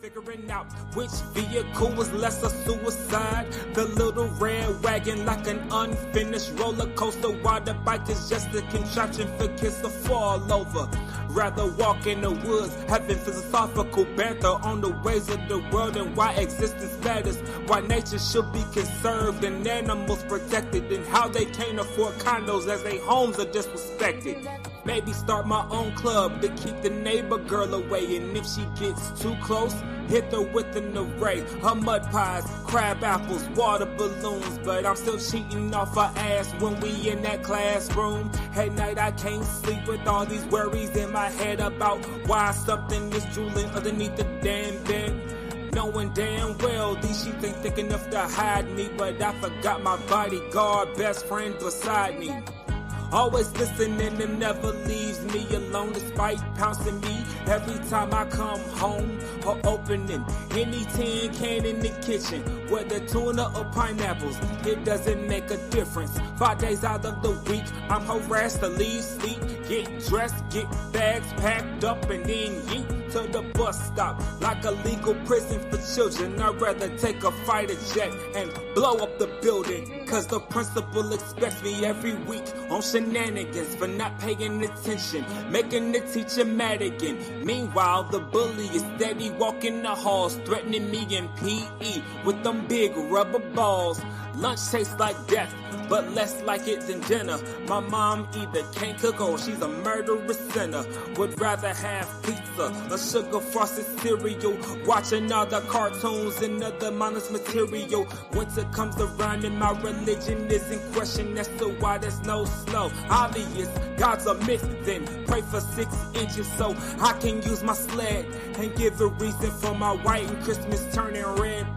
Figuring out which vehicle was less a suicide. The little red wagon like an unfinished roller coaster, while the bike is just a contraption for kids to fall over. Rather walk in the woods, having philosophical banter on the ways of the world and why existence matters, why nature should be conserved and animals protected, and how they can't afford condos as their homes are disrespected. Maybe start my own club to keep the neighbor girl away, and if she gets too close, hit her with an array of mud pies, crab apples, water balloons. But I'm still cheating off her ass when we in that classroom. At night I can't sleep with all these worries in my head about why something is drooling underneath the damn bed. Knowing damn well these sheets ain't thick enough to hide me, but I forgot my bodyguard, best friend beside me. Always listening and never leaves me alone, despite pouncing me every time I come home or opening any tin can in the kitchen, whether tuna or pineapples, it doesn't make a difference. 5 days out of the week, I'm harassed to leave, sleep, get dressed, get bags packed up, and then yeet to the bus stop like a legal prison for children. I'd rather take a fighter jet and blow up the building, cause the principal expects me every week on shenanigans for not paying attention, making the teacher mad again. Meanwhile, the bully is steady walking the halls, threatening me in PE with them big rubber balls. Lunch tastes like death, but less like it than dinner. My mom either can't cook or she's a murderous sinner. Would rather have pizza or sugar frosted cereal, watching all the cartoons and other mindless material. Winter comes around and my religion is in question as to why there's no snow. Obvious, God's a myth, then pray for 6 inches so I can use my sled and give a reason for my white and Christmas turning red.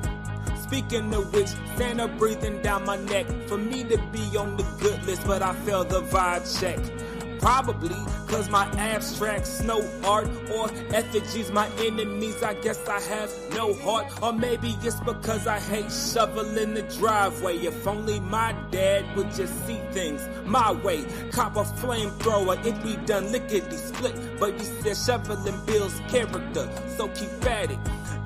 Speaking of which, Santa breathing down my neck for me to be on the good list, but I failed the vibe check. Probably cause my abstract snow art or effigies my enemies, I guess I have no heart. Or maybe it's because I hate shoveling the driveway. If only my dad would just see things my way. Cop a flamethrower if we done lickety split, but he said shoveling builds character, so keep at it.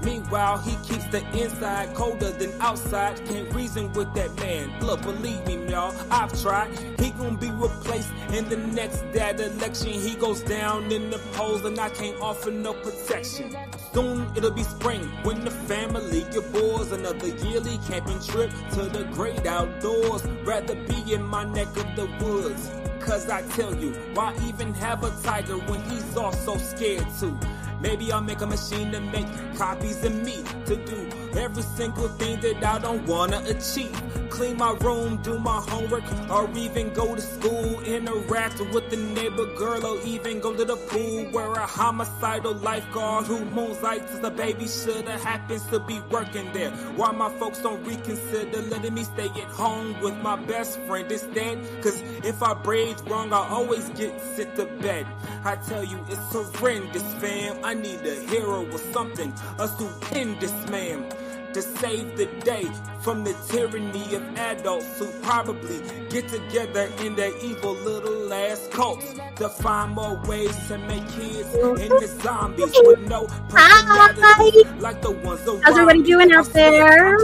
Meanwhile, he keeps the inside colder than outside. Can't reason with that man. Look, believe me, y'all, I've tried. He gon' be replaced in the next dad election. He goes down in the polls and I can't offer no protection. Soon it'll be spring when the family get bored. Another yearly camping trip to the great outdoors. Rather be in my neck of the woods. Cause I tell you, why even have a tiger when he's also scared too? Maybe I'll make a machine to make copies of me, to do every single thing that I don't wanna achieve. Clean my room, do my homework, or even go to school. Interact with the neighbor girl, or even go to the pool. Where a homicidal lifeguard who moonlights as a babysitter happens to be working there. Why my folks don't reconsider letting me stay at home with my best friend instead? Cause if I breathe wrong, I always get sent to bed. I tell you, it's horrendous, fam. I need a hero or something, a stupendous man, to save the day from the tyranny of adults who probably get together in their evil little ass cults to find more ways to make kids into zombies with no personality like the ones around. How's everybody doing out there?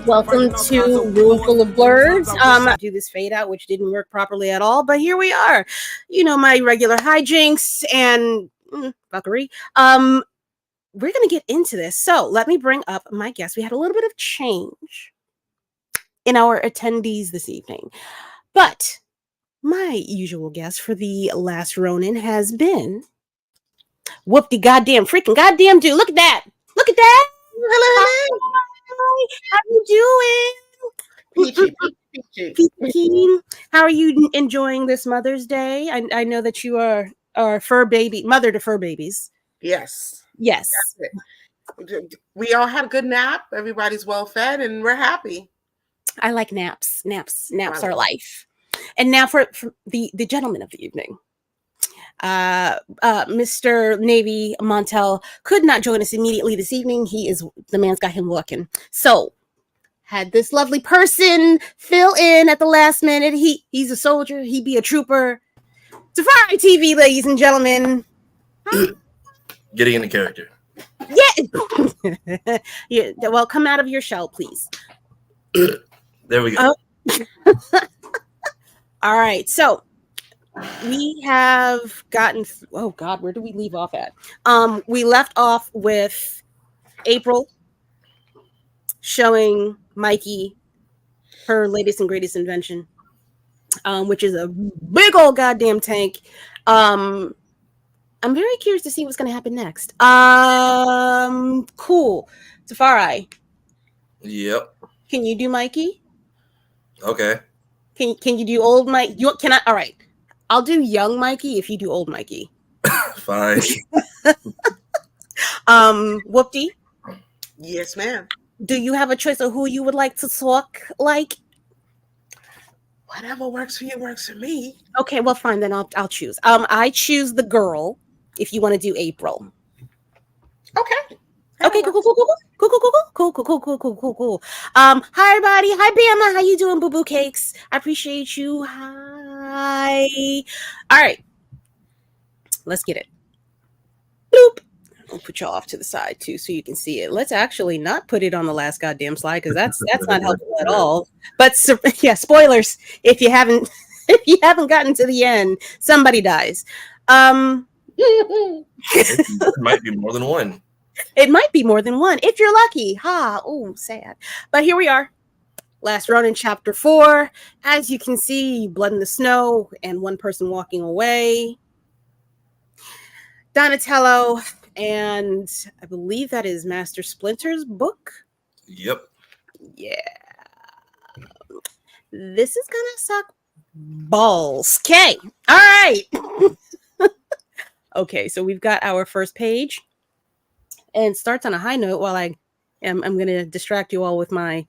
Welcome to Room Full of Blerds. Do this fade out, which didn't work properly at all, but here we are. You know, my regular hijinks and fuckery. We're going to get into this. So let me bring up my guests. We had a little bit of change in our attendees this evening, but my usual guest for the last Ronin has been whoop-de goddamn freaking goddamn dude. Look at that. Look at that. Hello. Hi. How you doing? Peachy. How are you enjoying this Mother's Day? I know that you are fur baby, mother to fur babies. Yes. We all had a good nap. Everybody's well fed, and we're happy. I like naps. Naps are life. And now for the gentleman of the evening. Mr. Navy Montel could not join us immediately this evening. The man's got him working. So had this lovely person fill in at the last minute. He's a soldier. He be a trooper. Safari TV, ladies and gentlemen. Getting into character. Yeah. Yeah, well, come out of your shell, please. There we go. All right, so we have gotten. Oh God, where do we leave off at? We left off with April showing Mikey her latest and greatest invention, which is a big old goddamn tank. I'm very curious to see what's going to happen next. Cool. Tafari, Yep. can you do Mikey? Okay. Can you do old Mike? Can I? All right. I'll do young Mikey if you do old Mikey. Fine. Whoopty, Yes, ma'am. do you have a choice of who you would like to talk like? Whatever works for you works for me. Okay, well, fine, then I'll choose. I choose the girl if you want to do April. Okay. Okay, cool. Hi everybody. Hi Bama. How you doing, Boo Boo Cakes? I appreciate you. Hi. All right. Let's get it. Bloop. I'll put y'all off to the side too, so you can see it. Let's actually not put it on the last goddamn slide because that's not helpful at all. But yeah, spoilers. If you haven't gotten to the end, somebody dies. It might be more than one. It might be more than one if you're lucky. Ha! Oh, sad. But here we are. Last Ronin, chapter 4. As you can see, blood in the snow and one person walking away. Donatello, and I believe that is Master Splinter's book. Yep. Yeah. This is gonna suck balls. Okay. All right. Okay, so we've got our first page. And starts on a high note while I'm going to distract you all with my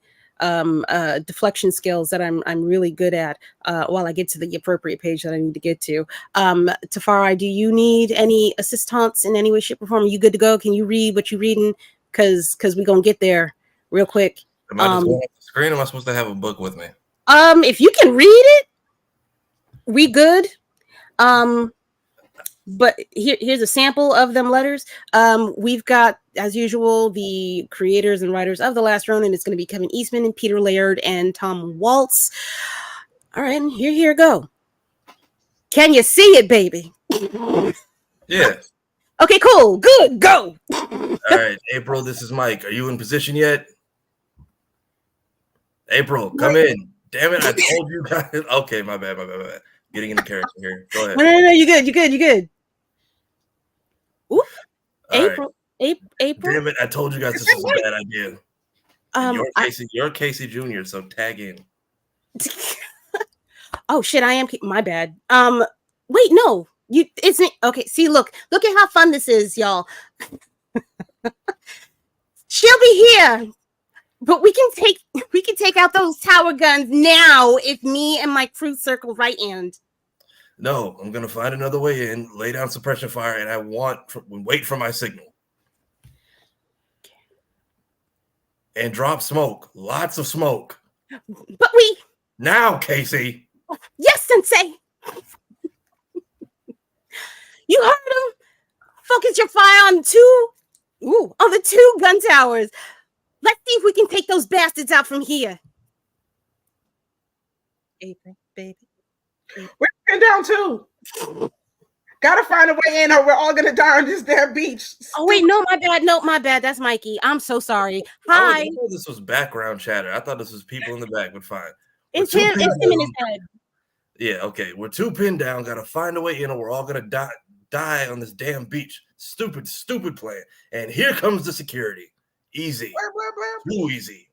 deflection skills that I'm really good at while I get to the appropriate page that I need to get to. Tafari, do you need any assistance in any way, shape, or form? Are you good to go? Can you read what you're reading? Because we're going to get there real quick. Am I just going off the screen or am I supposed to have a book with me? If you can read it, we good. But here's a sample of them letters. We've got, as usual, the creators and writers of The Last Ronin. It's going to be Kevin Eastman and Peter Laird and Tom Waltz. All right, and here go. Can you see it, baby? Yeah. Okay, cool. Good. Go. All right, April, this is Mike. Are you in position yet? April, come in. Damn it, I told you guys. Okay, my bad. Getting into character here. Go ahead. No, you good. Ooh. April. Right. April. Damn it, I told you guys this was a bad idea. You're Casey Jr., so tag in. Oh shit, I am my bad. Wait, no. It's okay. See, look at how fun this is, y'all. She'll be here. But we can take out those tower guns now if me and my crew circle right end. No, I'm gonna find another way in, lay down suppression fire, and wait for my signal. And drop smoke. Lots of smoke. But we now, Casey. Yes, Sensei. You heard him. Focus your fire on the two gun towers. Let's see if we can take those bastards out from here. April, baby. We're going down too. Gotta find a way in or we're all gonna die on this damn beach. Oh wait, no, my bad. That's Mikey. I'm so sorry. Hi. I thought this was background chatter. I thought this was people in the back, but fine. It's him in his head. Yeah, okay. We're two pinned down, gotta find a way in or we're all gonna die on this damn beach. Stupid plan. And here comes the security. Easy. Too easy.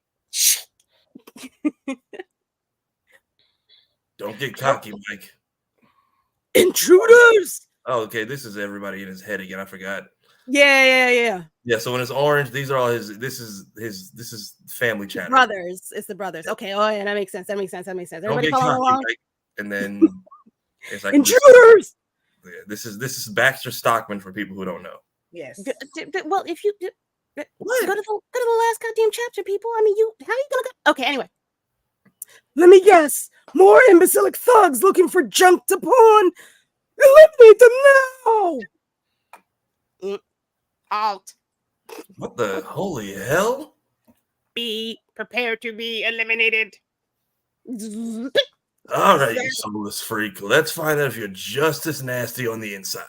Don't get cocky, Mike. Intruders. Oh, okay. This is everybody in his head again. I forgot. Yeah. Yeah. So when it's orange, these are all his. This is family chatter. Brothers. It's the brothers. Okay. Oh yeah, that makes sense. Everybody Don't get follow along. Mike. And then it's like intruders. This is Baxter Stockman for people who don't know. Yes. Well, if you go to the last goddamn chapter, people. I mean, how are you gonna go? Okay. Anyway. Let me guess. More imbecilic thugs looking for junk to pawn. Eliminate them now. Alt. What the holy hell? Be prepared to be eliminated. All right, you soulless freak. Let's find out if you're just as nasty on the inside.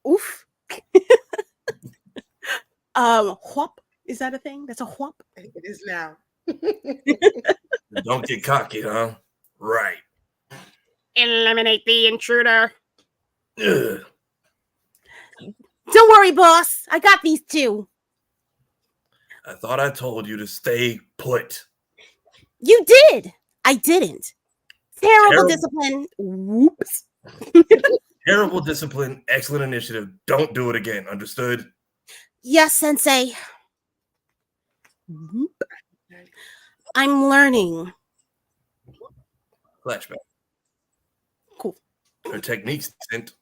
Oof. Whop. Is that a thing? That's a whop? It is now. Don't get cocky, huh? Right. Eliminate the intruder. Ugh. Don't worry, boss. I got these two. I thought I told you to stay put. You did. I didn't. Terrible discipline. Whoops. Terrible discipline, excellent initiative. Don't do it again. Understood? Yes, Sensei. I'm learning. Flashback. Cool. Her technique's decent,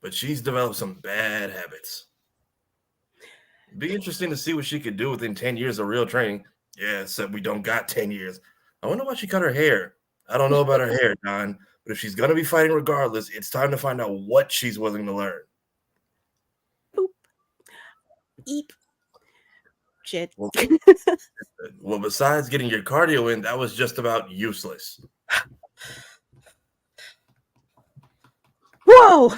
but she's developed some bad habits. It'd be interesting to see what she could do within 10 years of real training. Yeah, except we don't got 10 years. I wonder why she cut her hair. I don't know about her hair, Don, but if she's going to be fighting regardless, it's time to find out what she's willing to learn. Boop. Eep. Shit. Well, besides getting your cardio in, that was just about useless. Whoa!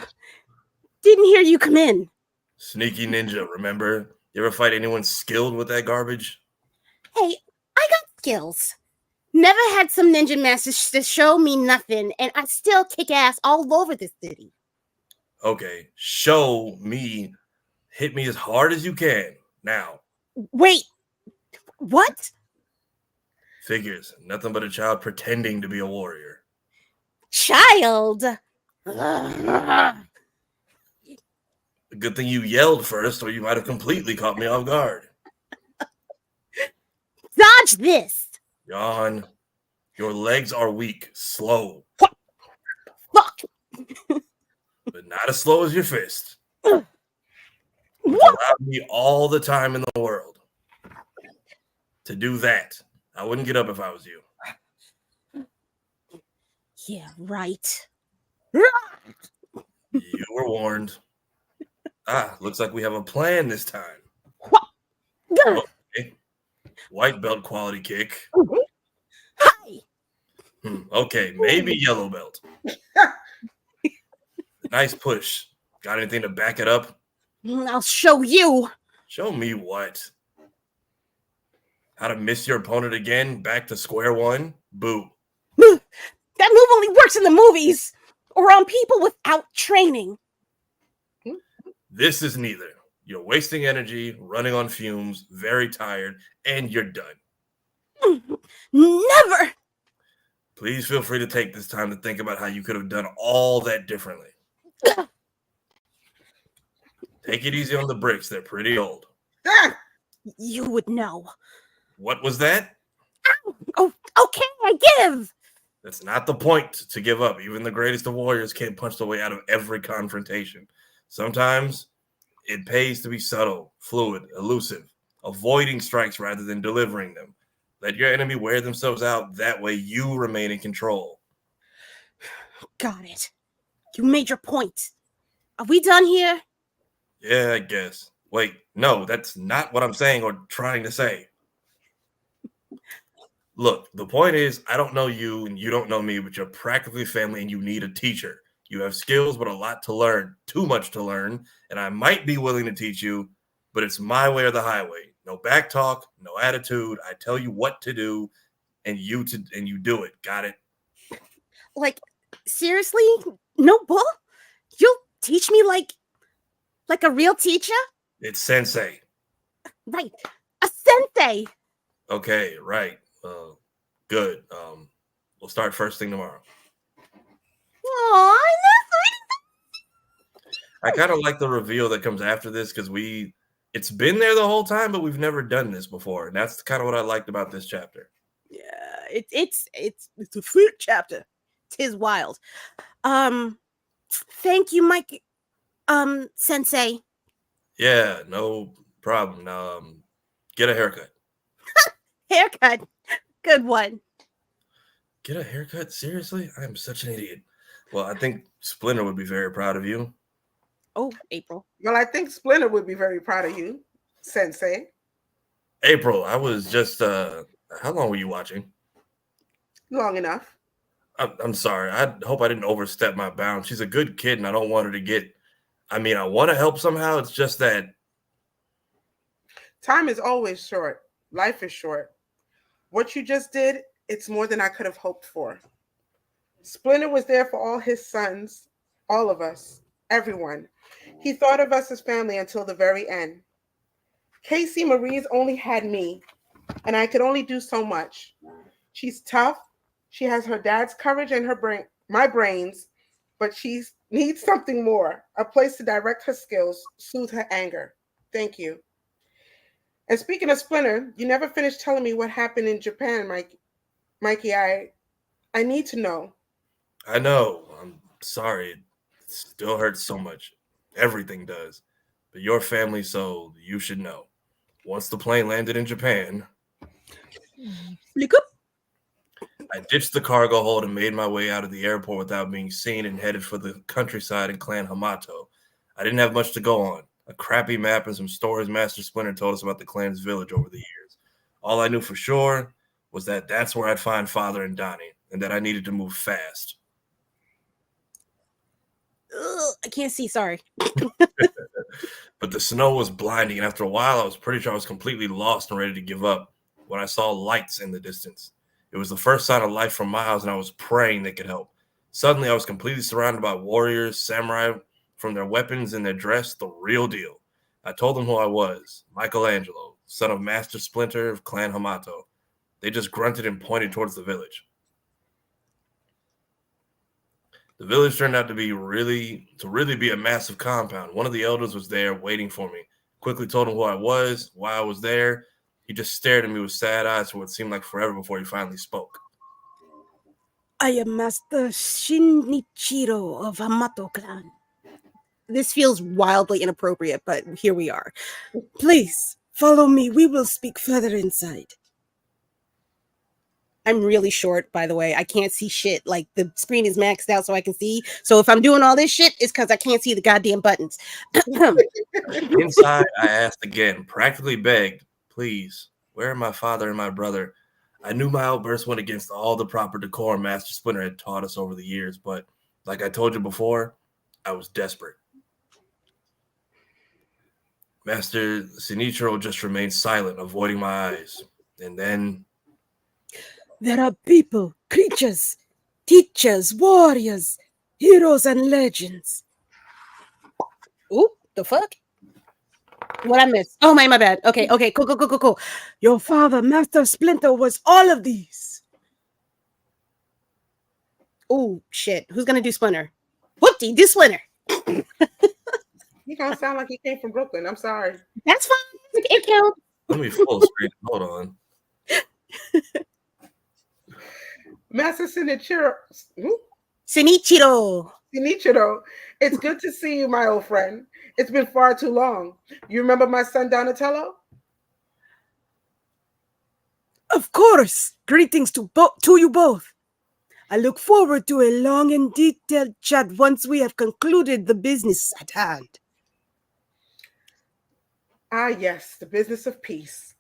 Didn't hear you come in. Sneaky ninja, remember? You ever fight anyone skilled with that garbage? Hey, I got skills. Never had some ninja masters to show me nothing, and I still kick ass all over this city. Okay, show me. Hit me as hard as you can. Now. Wait. What? Figures. Nothing but a child pretending to be a warrior. Child? Good thing you yelled first, or you might have completely caught me off guard. Dodge this. Yawn. Your legs are weak. Slow. Fuck. But not as slow as your fist. Which allowed me all the time in the world to do that. I wouldn't get up if I was you. Yeah, right. You were warned. Looks like we have a plan this time. Okay. White belt quality kick. Hi. Okay, maybe yellow belt. Nice push. Got anything to back it up? I'll show you. Show me what? How to miss your opponent again? Back to square one? Boo. That move only works in the movies or on people without training. This is neither. You're wasting energy, running on fumes, very tired, and you're done. Never. Please feel free to take this time to think about how you could have done all that differently. Take it easy on the bricks. They're pretty old. You would know. What was that? Oh, okay, I give. That's not the point to give up. Even the greatest of warriors can't punch their way out of every confrontation. Sometimes it pays to be subtle, fluid, elusive, avoiding strikes rather than delivering them. Let your enemy wear themselves out. That way you remain in control. Got it. You made your point. Are we done here? Yeah, I guess. Wait, no, that's not what I'm saying or trying to say. Look, the point is, I don't know you and you don't know me, but you're practically family and you need a teacher. You have skills, but a lot to learn, too much to learn, and I might be willing to teach you, but it's my way or the highway. No back talk, no attitude. I tell you what to do, and you do it. Got it? Like, seriously? No bull? You'll teach me like a real teacher? It's sensei. Right. A sensei. Okay, right. Good. We'll start first thing tomorrow. Aw, I kind of like the reveal that comes after this because it's been there the whole time, but we've never done this before. And that's kind of what I liked about this chapter. yeah, it's a fruit chapter. 'Tis wild. Thank you, Mike. Sensei. Yeah, no problem. Get a haircut. Haircut. Good one. Get a haircut? Seriously? I am such an idiot. Well, I think Splinter would be very proud of you. Oh, April. Well, I think Splinter would be very proud of you, Sensei. April, I was just how long were you watching? Long enough. I'm sorry. I hope I didn't overstep my bounds. She's a good kid, and I don't want her to get. I mean, I want to help somehow. It's just that time is always short. Life is short. What you just did, it's more than I could have hoped for. Splinter was there for all his sons, all of us, everyone. He thought of us as family until the very end. Casey Marie's only had me, and I could only do so much. She's tough. She has her dad's courage and my brains, but she needs something more, a place to direct her skills, soothe her anger. Thank you. And speaking of Splinter, you never finished telling me what happened in Japan, Mikey. I need to know. I know. I'm sorry. It still hurts so much. Everything does. But your family, so you should know. Once the plane landed in Japan, I ditched the cargo hold and made my way out of the airport without being seen and headed for the countryside in Clan Hamato. I didn't have much to go on. A crappy map and some stories Master Splinter told us about the clan's village over the years. All I knew for sure was that that's where I'd find Father and Donnie, and that I needed to move fast. I can't see, sorry. But the snow was blinding, and after a while, I was pretty sure I was completely lost and ready to give up when I saw lights in the distance. It was the first sign of life from miles, and I was praying they could help. Suddenly, I was completely surrounded by warriors, samurai, from their weapons and their dress, the real deal. I told them who I was, Michelangelo, son of Master Splinter of Clan Hamato. They just grunted and pointed towards the village. The village turned out to really be a massive compound. One of the elders was there waiting for me. Quickly told him who I was, why I was there. He just stared at me with sad eyes for what seemed like forever before he finally spoke. I am Master Shinichiro of Hamato clan. This feels wildly inappropriate, but here we are. Please, follow me. We will speak further inside. I'm really short, by the way. I can't see shit. Like, the screen is maxed out so I can see. So if I'm doing all this shit, it's because I can't see the goddamn buttons. Inside, I asked again, practically begged, please, where are my father and my brother? I knew my outburst went against all the proper decorum Master Splinter had taught us over the years, but like I told you before, I was desperate. Master Shinichiro just remained silent, avoiding my eyes. And then... There are people, creatures, teachers, warriors, heroes, and legends. Oop, the fuck? What I missed? Oh, my bad. Okay, cool. Your father, Master Splinter, was all of these. Oh, shit. Who's going to do Splinter? Whoopty, do Splinter. He gonna sound like he came from Brooklyn. I'm sorry. That's fine. It counts. Let me full screen. Hold on. Master Shinichiro. Shinichiro. It's good to see you, my old friend. It's been far too long. You remember my son Donatello? Of course. Greetings to you both. I look forward to a long and detailed chat once we have concluded the business at hand. Ah, yes, the business of peace.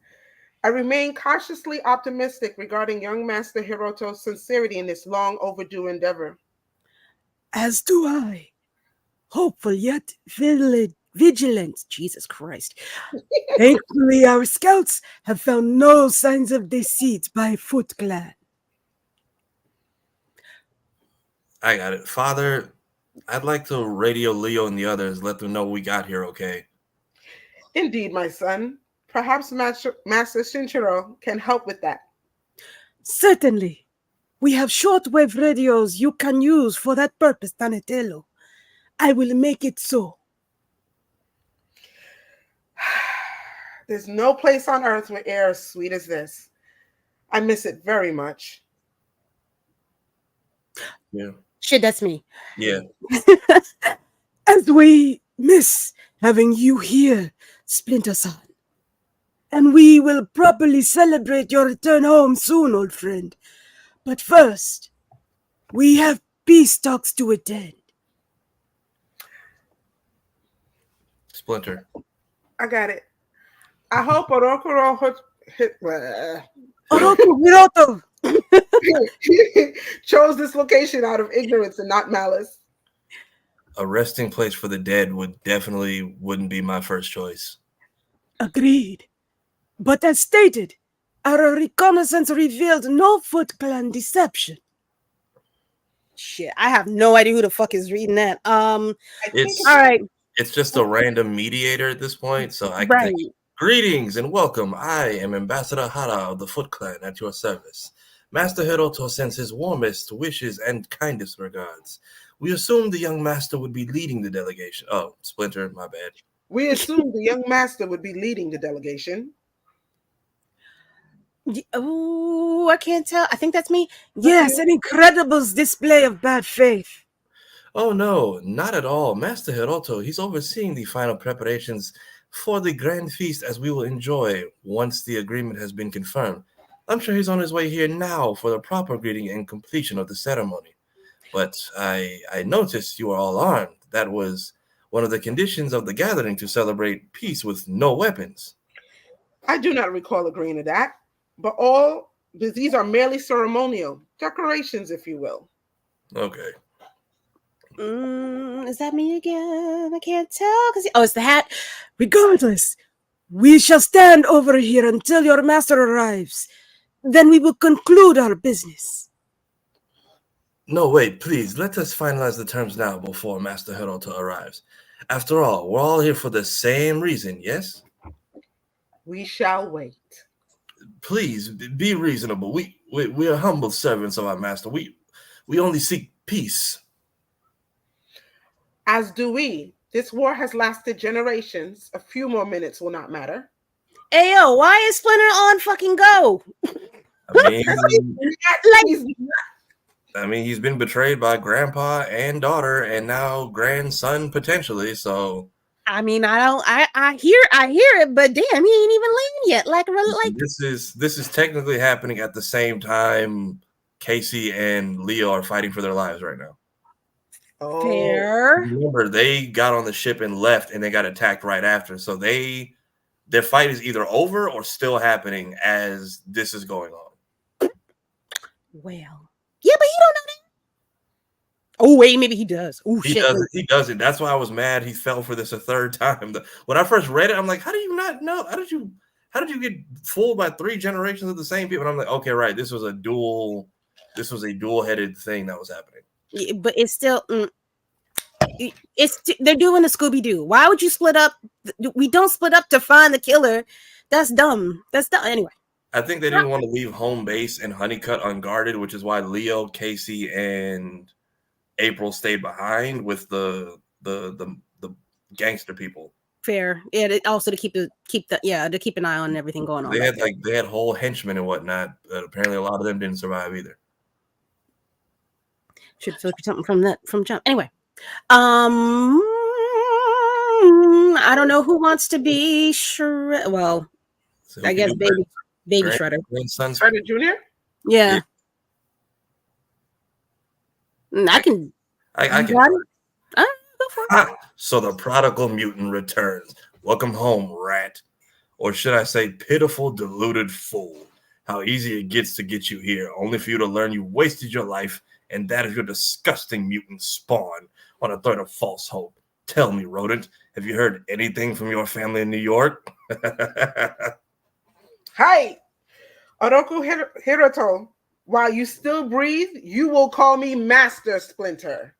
I remain cautiously optimistic regarding young Master Hiroto's sincerity in this long overdue endeavor. As do I. Hopeful yet vigilant. Jesus Christ. Thankfully, our scouts have found no signs of deceit by Foot Clan. I got it. Father, I'd like to radio Leo and the others, let them know we got here, okay? Indeed, my son. Perhaps Master Shinichiro can help with that. Certainly. We have shortwave radios you can use for that purpose, Donatello. I will make it so. There's no place on earth where air is sweet as this. I miss it very much. Yeah. Shit, that's me. Yeah. As we miss having you here, Splinter-san. And we will properly celebrate your return home soon, old friend. But first, we have peace talks to attend. Splinter. I got it. I hope Orokuro chose this location out of ignorance and not malice. A resting place for the dead wouldn't be my first choice. Agreed. But as stated, our reconnaissance revealed no Foot Clan deception. Shit, I have no idea who the fuck is reading that. I think All right. It's just a random mediator at this point, so I can Right. think, greetings and welcome. I am Ambassador Hara of the Foot Clan at your service. Master Hiroto sends his warmest wishes and kindest regards. We assumed the young master would be leading the delegation. Oh, Splinter, my bad. we assumed the young master would be leading the delegation. Oh, I can't tell. I think that's me. Yes, an incredible display of bad faith. Oh no, not at all. Master Hiroto, he's overseeing the final preparations for the grand feast as we will enjoy once the agreement has been confirmed. I'm sure he's on his way here now for the proper greeting and completion of the ceremony. But I noticed you are all armed. That was one of the conditions of the gathering, to celebrate peace with no weapons. I do not recall agreeing to that, but these are merely ceremonial decorations, if you will. Okay. Is that me again? I can't tell. It's the hat. Regardless, we shall stand over here until your master arrives. Then we will conclude our business. No, wait, please, let us finalize the terms now before Master Hiroto arrives. After all, we're all here for the same reason, yes? We shall wait. Please, be reasonable. We are humble servants of our master. We only seek peace. As do we. This war has lasted generations. A few more minutes will not matter. Ayo, why is Splinter on fucking go? I mean, he's been betrayed by grandpa and daughter, and now grandson potentially. So, I mean, I hear it, but damn, he ain't even leaving yet. Like this is technically happening at the same time Casey and Leo are fighting for their lives right now. Oh. Fair. Remember, they got on the ship and left, and they got attacked right after. So their fight is either over or still happening as this is going on. Well, yeah, but he don't know that. Oh wait, maybe he does. Oh shit, he doesn't. That's why I was mad. He fell for this a third time. When I first read it, I'm like, how do you not know? How did you get fooled by 3 generations of the same people? And I'm like, okay, right. This was a dual-headed thing that was happening. Yeah, but it's still. They're doing a Scooby-Doo. Why would you split up? We don't split up to find the killer. That's dumb. Anyway. I think they didn't want to leave home base and Honeycutt unguarded, which is why Leo, Casey, and April stayed behind with the gangster people. Fair. Yeah. Also to keep an eye on everything going on. They had whole henchmen and whatnot, but apparently a lot of them didn't survive either. Should have told you something from jump. Anyway. I don't know who wants to be Well, so I guess baby Shredder. Shredder Jr.? Yeah. I can. Go for it. So the prodigal mutant returns. Welcome home, rat. Or should I say, pitiful, deluded fool. How easy it gets to get you here, only for you to learn you wasted your life, and that is your disgusting mutant spawn on a thread of false hope. Tell me, rodent, have you heard anything from your family in New York? Hi, Oroku Hiroto. While you still breathe, you will call me Master Splinter.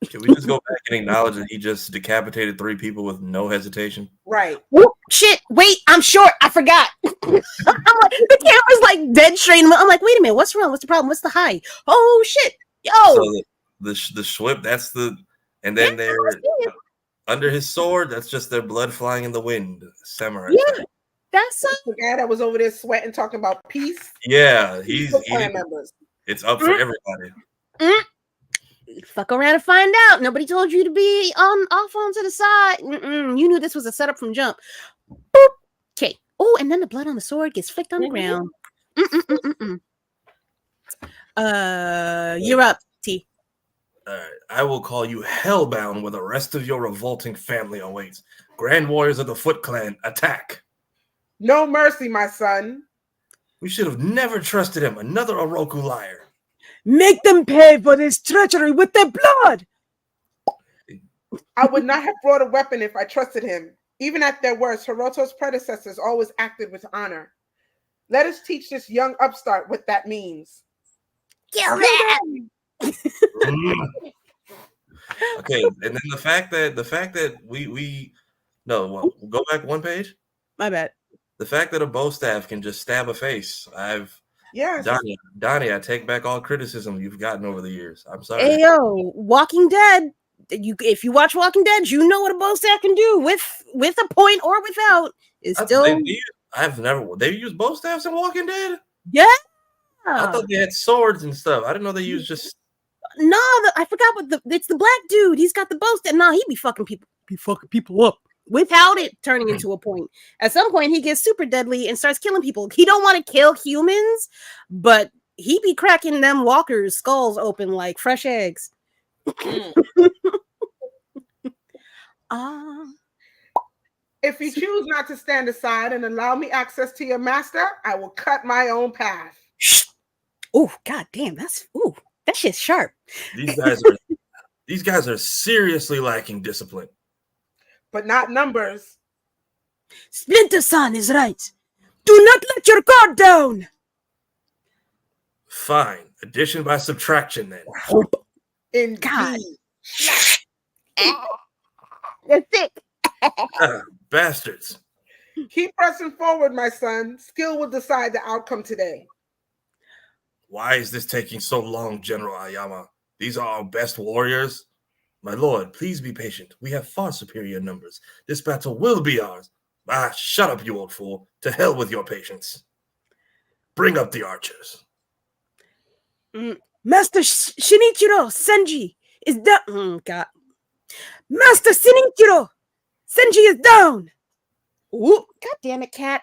Can we just go back and acknowledge that he just decapitated 3 people with no hesitation? Right. Whoop, shit, wait, I'm short. I forgot. I'm like, the camera's like dead straight. I'm like, wait a minute, what's wrong? What's the problem? What's the high? Oh, shit. Yo. So the Schwip, that's and then they're under his sword, that's just their blood flying in the wind. Samurai. Yeah. That's the guy that was over there sweating, talking about peace. Yeah, he's members. It's up for everybody. Fuck around and find out. Nobody told you to be off onto the side. You knew this was a setup from jump. Boop. Okay. Oh, and then the blood on the sword gets flicked on the ground. You're up, T. All right. I will call you hellbound where the rest of your revolting family awaits. Grand Warriors of the Foot Clan, attack. No mercy, my son. We should have never trusted him. Another Oroku liar. Make them pay for this treachery with their blood. I would not have brought a weapon if I trusted him. Even at their worst, Hiroto's predecessors always acted with honor. Let us teach this young upstart what that means. Kill them! Okay, and then the fact that we no, go back one page. My bad. The fact that a bow staff can just stab a face. Yes. Donnie, I take back all criticism you've gotten over the years. I'm sorry. Hey yo, Walking Dead. If you watch Walking Dead, you know what a bow staff can do with a point or without. It's still. They use bow staffs in Walking Dead. Yeah. I thought they had swords and stuff. I didn't know they used just. No, I forgot it's the black dude. He's got the bow staff. No, he be fucking people up without it turning into a point. At some point, he gets super deadly and starts killing people. He don't want to kill humans, but he be cracking them walkers' skulls open like fresh eggs. If you choose not to stand aside and allow me access to your master, I will cut my own path. Oh, god damn, that shit's sharp. These guys are seriously lacking discipline. But not numbers. Splinter-san is right. Do not let your guard down. Fine. Addition by subtraction, then. Indeed. God. They're thick. Bastards. Keep pressing forward, my son. Skill will decide the outcome today. Why is this taking so long, General Ayama? These are our best warriors. My lord, please be patient. We have far superior numbers. This battle will be ours. Shut up, you old fool. To hell with your patience. Bring up the archers. Master Shinichiro Senji is down. God. Master Shinichiro Senji is down. Ooh, god damn it, cat.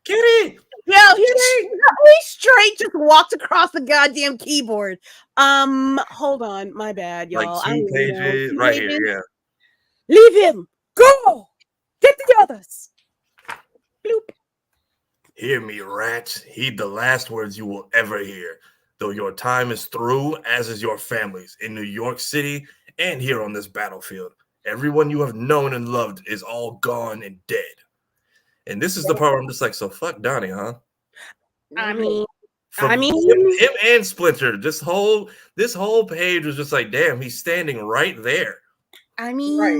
Kitty! Yo, he straight just walked across the goddamn keyboard. Hold on, my bad, y'all. Like 2 pages, right here, yeah. Leave him. Go. Get the others. Bloop. Hear me, rats. Heed the last words you will ever hear. Though your time is through, as is your families, in New York City and here on this battlefield. Everyone you have known and loved is all gone and dead. And this is the part where I'm just like, so fuck Donnie, huh? I mean, him and Splinter. This whole page was just like, damn, he's standing right there. I mean, right.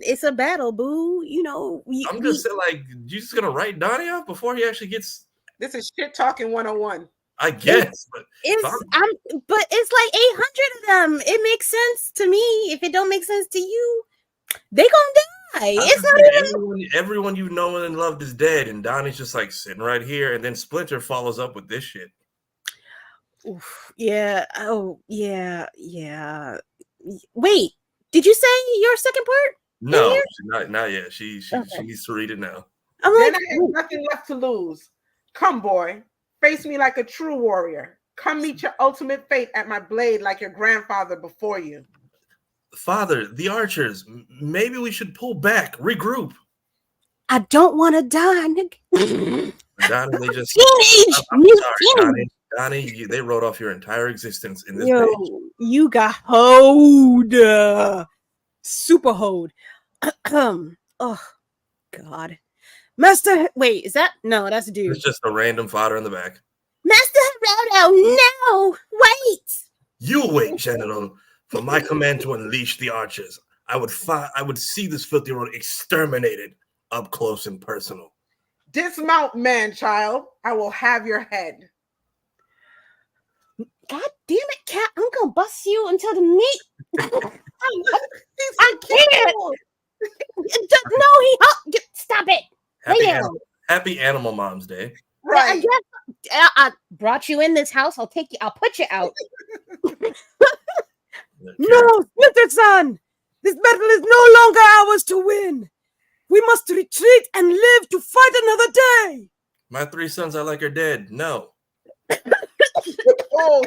It's a battle, boo. You know, I'm just saying, like, you just gonna write Donnie off before he actually gets. This is shit talking 101. I guess, but it's like 800 of them. It makes sense to me. If it don't make sense to you, they gonna die. It's not everyone you know and loved is dead, and Donnie's just like sitting right here, and then Splinter follows up with this shit. Oof, yeah. Oh, yeah. Wait, did you say your second part? No, not yet. She needs to read it now. Then I have nothing left to lose. Come, boy, face me like a true warrior. Come meet your ultimate fate at my blade like your grandfather before you. Father, the archers, maybe we should pull back, regroup. I don't want to die, nigga. Donnie, they just Donnie, they wrote off your entire existence in this page. You got hoed. Super hoed. Oh, God. Master, wait, is that? No, that's a dude. It's just a random fodder in the back. Master Hiroto, no, wait. You wait, General. For my command to unleash the archers, I would see this filthy road exterminated up close and personal. Dismount, man-child. I will have your head. God damn it, cat. I'm going to bust you until the meat. I can't. No, stop it. Happy Animal Moms Day. Right. I brought you in this house. I'll put you out. No, Splinter-san! This battle is no longer ours to win. We must retreat and live to fight another day. My 3 sons I like are dead. No. Oh.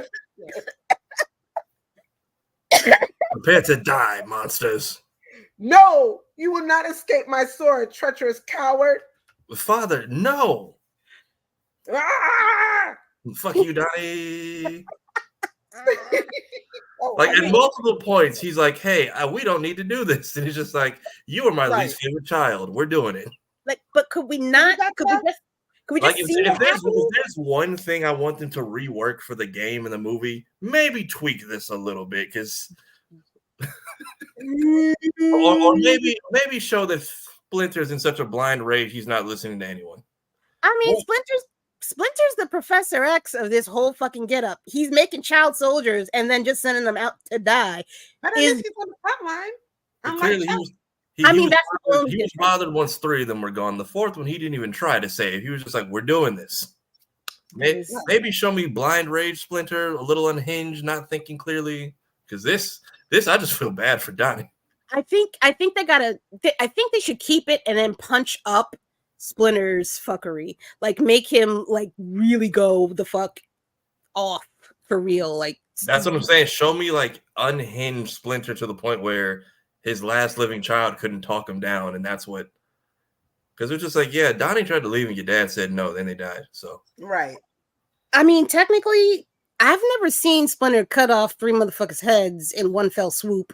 Prepare to die, monsters. No, you will not escape my sword, treacherous coward. Father, no. Ah! Fuck you, Donnie. Oh, Like I at mean, multiple points, he's like, "Hey, we don't need to do this," and he's just like, "You are my Right. least favorite child. We're doing it." Like, but could we not? Could we Like, just see if what there's happens? one thing I want them to rework for the game and the movie, maybe tweak this a little bit, because, or maybe show that Splinter's in such a blind rage he's not listening to anyone. I mean, Splinter's the Professor X of this whole fucking get up. He's making child soldiers and then just sending them out to die. but at least he's on the front line. But clearly, he was bothered once 3 of them were gone. The 4th one, he didn't even try to save. He was just like, "We're doing this." Maybe show me blind rage Splinter, a little unhinged, not thinking clearly. Because this, I just feel bad for Donnie. I think they should keep it and then punch up Splinter's fuckery. Like, make him like really go the fuck off for real. Like, that's what I'm saying. Show me like unhinged Splinter to the point where his last living child couldn't talk him down, and that's what. Because it's just like, yeah, Donnie tried to leave and your dad said no, then they died. So Right. I mean, technically, I've never seen Splinter cut off 3 motherfuckers' heads in one fell swoop.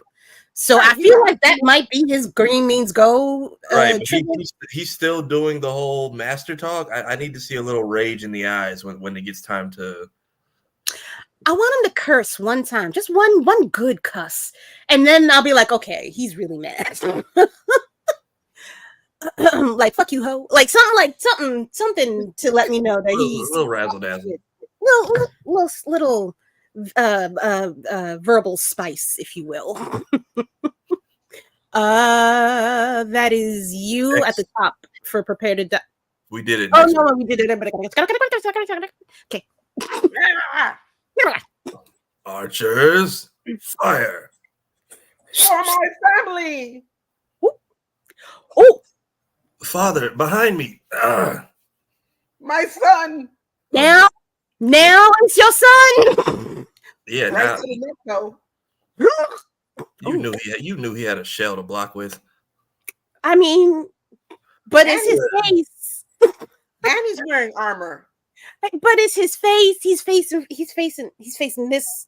So I feel like that might be his green means go. Right, but he's still doing the whole master talk. I need to see a little rage in the eyes when it gets time to. I want him to curse one time, just one good cuss, and then I'll be like, okay, he's really mad. Like, fuck you, ho! Like something to let me know that he's a little razzle dazzle, little verbal spice, if you will. That is you at the top for prepare to die. We did it. Oh no, we did it. Okay. Archers, fire! For my family. Oh, Father, behind me. My son. now it's your son. Yeah, Right now to the neck, though. you knew he had a shell to block with. I mean, but it's his face. And he's wearing armor. But it's his face. He's facing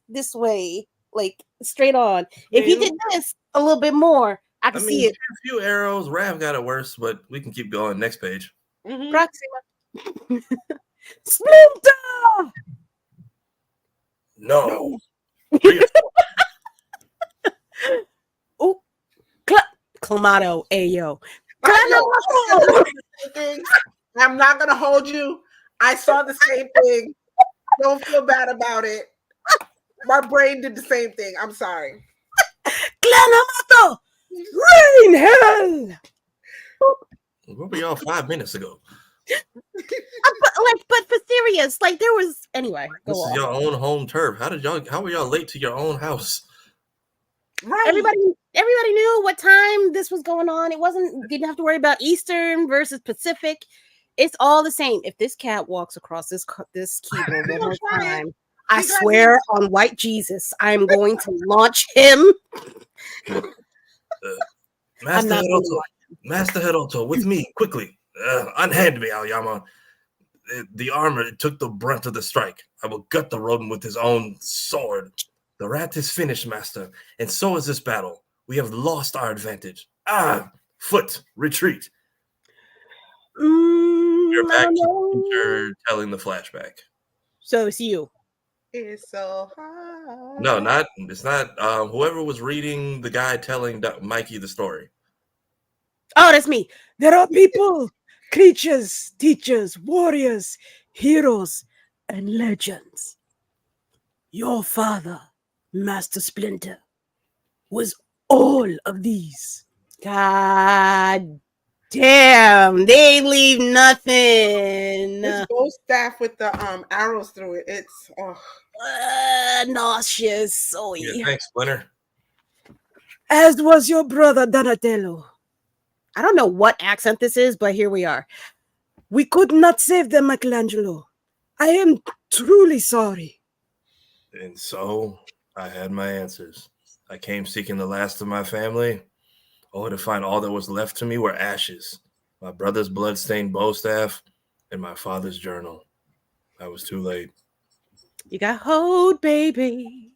this way, like straight on. If he did this a little bit more, I can see it. A few arrows. Rav got it worse, but we can keep going. Next page. Mm-hmm. Proxima. Splinter! No. Oh, Clamato, ayo. I'm not gonna hold you. I saw the same thing. Don't feel bad about it. My brain did the same thing. I'm sorry. Clamato! Rain hell! Where were y'all 5 minutes ago? But for serious, like there was anyway. This is your own home turf. How were y'all late to your own house? Right. Everybody knew what time this was going on. Didn't have to worry about Eastern versus Pacific. It's all the same. If this cat walks across this keyboard one more time, I swear on white Jesus, I'm going to launch him. Master Hiroto, with me, quickly. Unhand me, Aoyama. The armor took the brunt of the strike. I will gut the rodent with his own sword. The rat is finished, master, and so is this battle. We have lost our advantage. Foot, retreat. You're back to telling the flashback. So it's you. It's so hard. No, it's not. Whoever was reading the guy telling Mikey the story. Oh, that's me. There are people, creatures, teachers, warriors, heroes, and legends. Your father, Master Splinter, was all of these. God damn, they leave nothing. This gold staff with the arrows through it. It's nauseous. Oh yeah, thanks, Splinter. As was your brother Donatello. I don't know what accent this is, but here we are. We could not save them, Michelangelo. I am truly sorry. And so I had my answers. I came seeking the last of my family. only to find all that was left to me were ashes, my brother's blood-stained bow staff, and my father's journal. I was too late. You got hold, baby.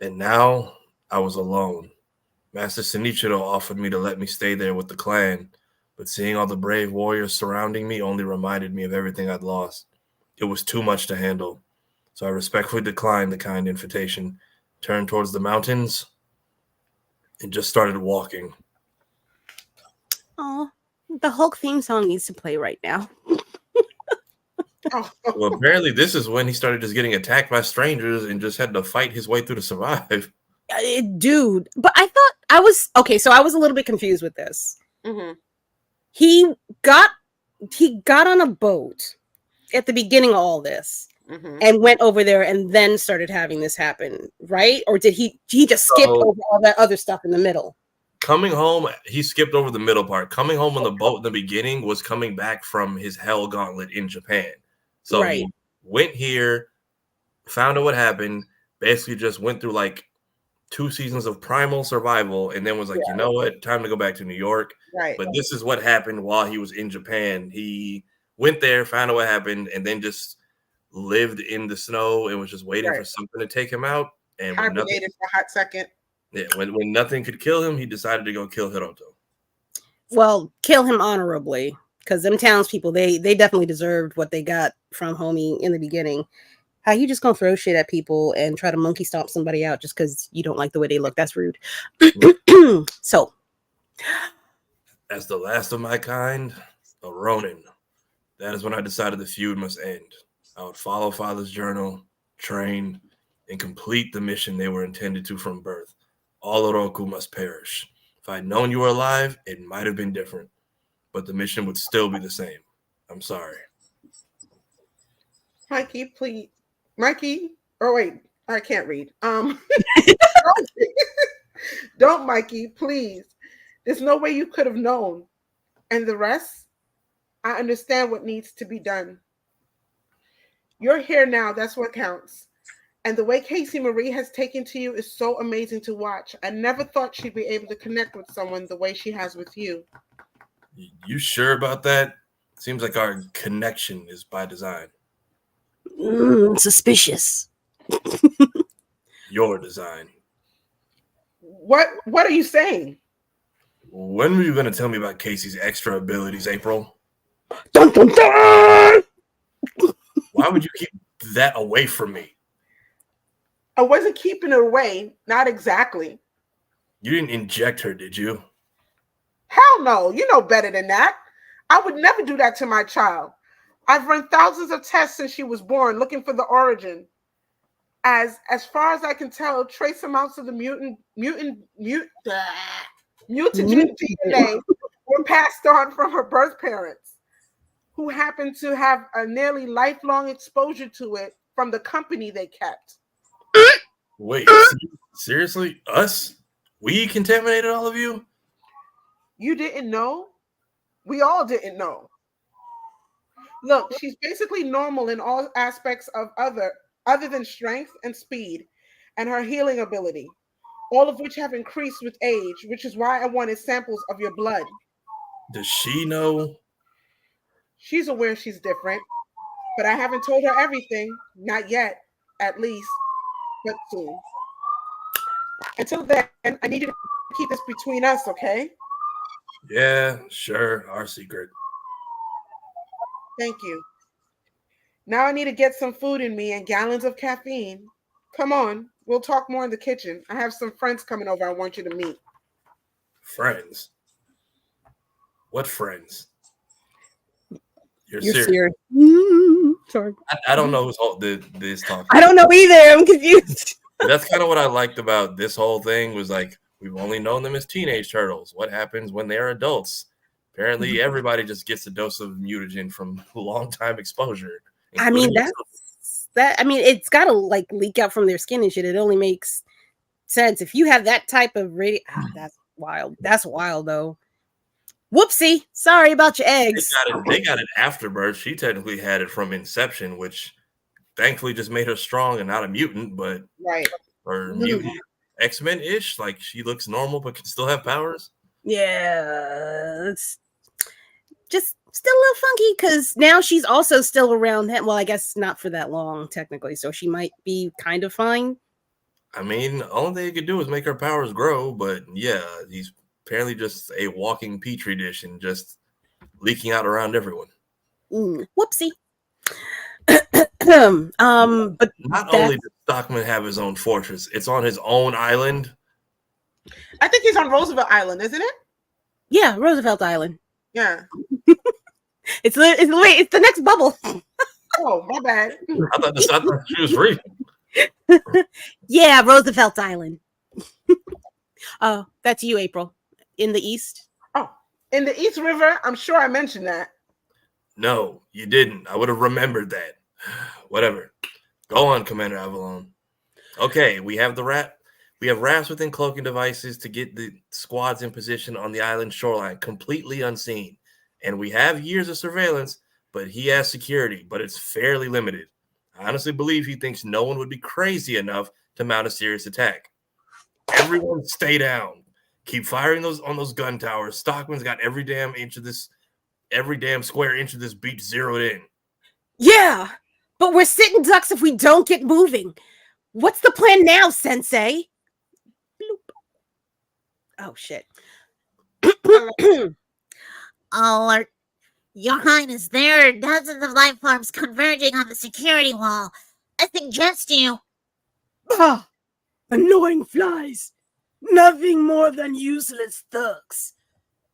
And now I was alone. Master Shinichiro offered me to let me stay there with the clan, but seeing all the brave warriors surrounding me only reminded me of everything I'd lost. It was too much to handle, so I respectfully declined the kind invitation, turned towards the mountains, and just started walking. Oh, the Hulk theme song needs to play right now. Well, apparently this is when he started just getting attacked by strangers and just had to fight his way through to survive. Dude, but I thought I was okay. So I was a little bit confused with this. Mm-hmm. He got on a boat at the beginning of all this and went over there and then started having this happen, right? Or did he just skip over all that other stuff in the middle? Coming home, he skipped over the middle part. Coming home on the boat in the beginning was coming back from his hell gauntlet in Japan. So he went here, found out what happened, basically just went through like 2 seasons of primal survival, and then was like, you know what, time to go back to New York. Right. But this is what happened while he was in Japan. He went there, found out what happened, and then just lived in the snow and was just waiting for something to take him out. And hibernated for a hot second. Yeah, when nothing could kill him, he decided to go kill Hiroto. Well, kill him honorably, because them townspeople, they definitely deserved what they got from homie in the beginning. How you just gonna throw shit at people and try to monkey stomp somebody out just because you don't like the way they look? That's rude. So, as the last of my kind, a Ronin, that is when I decided the feud must end. I would follow Father's journal, train, and complete the mission they were intended to from birth. All Oroku must perish. If I'd known you were alive, it might have been different, but the mission would still be the same. I'm sorry. Mikey, please. Mikey. Oh, wait. I can't read. Don't, Mikey, please. There's no way you could have known. And the rest, I understand what needs to be done. You're here now. That's what counts. And the way Casey Marie has taken to you is so amazing to watch. I never thought she'd be able to connect with someone the way she has with you. You sure about that? Seems like our connection is by design. Suspicious. Your design. What are you saying? When were you going to tell me about Casey's extra abilities, April? Dun, dun, dun! Why would you keep that away from me? I wasn't keeping it away. Not exactly. You didn't inject her, did you? Hell no. You know better than that. I would never do that to my child. I've run thousands of tests since she was born looking for the origin. As far as I can tell, trace amounts of the mutant DNA were passed on from her birth parents, who happened to have a nearly lifelong exposure to it from the company they kept. Wait, seriously? Us? We contaminated all of you? You didn't know? We all didn't know. Look, she's basically normal in all aspects of other than strength and speed and her healing ability, all of which have increased with age, which is why I wanted samples of your blood. Does she know? She's aware she's different, but I haven't told her everything. Not yet, at least, but soon. Until then, I need you to keep this between us, okay? Yeah, sure, our secret. Thank you. Now I need to get some food in me and gallons of caffeine. Come on, we'll talk more in the kitchen. I have some friends coming over I want you to meet. Friends? What friends? You're serious. Sorry. I don't know who's this talk. I don't know either. I'm confused. That's kind of what I liked about this whole thing was like, we've only known them as teenage turtles. What happens when they're adults? Apparently, everybody just gets a dose of mutagen from long time exposure. I mean, I mean, it's got to like leak out from their skin and shit. It only makes sense if you have that type of that's wild. That's wild, though. Whoopsie! Sorry about your eggs. They got it after birth. She technically had it from inception, which thankfully just made her strong and not a mutant, but right. or mutant. X-Men-ish. Like she looks normal but can still have powers. Yeah, it's just still a little funky because now she's also still around him. Well, I guess not for that long, technically, so she might be kind of fine. I mean, the only thing you could do is make her powers grow, but yeah, he's apparently just a walking petri dish and just leaking out around everyone. Whoopsie. But not only does Stockman have his own fortress, it's on his own island. I think he's on Roosevelt Island, isn't it? Yeah, Roosevelt Island. Yeah. It's the next bubble. Oh, my bad. I thought she was reading. Yeah, Roosevelt Island. Oh, that's you, April. In the East? Oh, in the East River? I'm sure I mentioned that. No, you didn't. I would have remembered that. Whatever. Go on, Commander Avalon. Okay, we have rafts within cloaking devices to get the squads in position on the island shoreline, completely unseen. And we have years of surveillance, but he has security, but it's fairly limited. I honestly believe he thinks no one would be crazy enough to mount a serious attack. Everyone stay down. Keep firing on those gun towers. Stockman's got every damn square inch of this beach zeroed in. Yeah, but we're sitting ducks if we don't get moving. What's the plan now, Sensei? Bloop. Oh, shit. Alert. Your Highness, there are dozens of life forms converging on the security wall. I suggest you... Ah, annoying flies. Nothing more than useless thugs.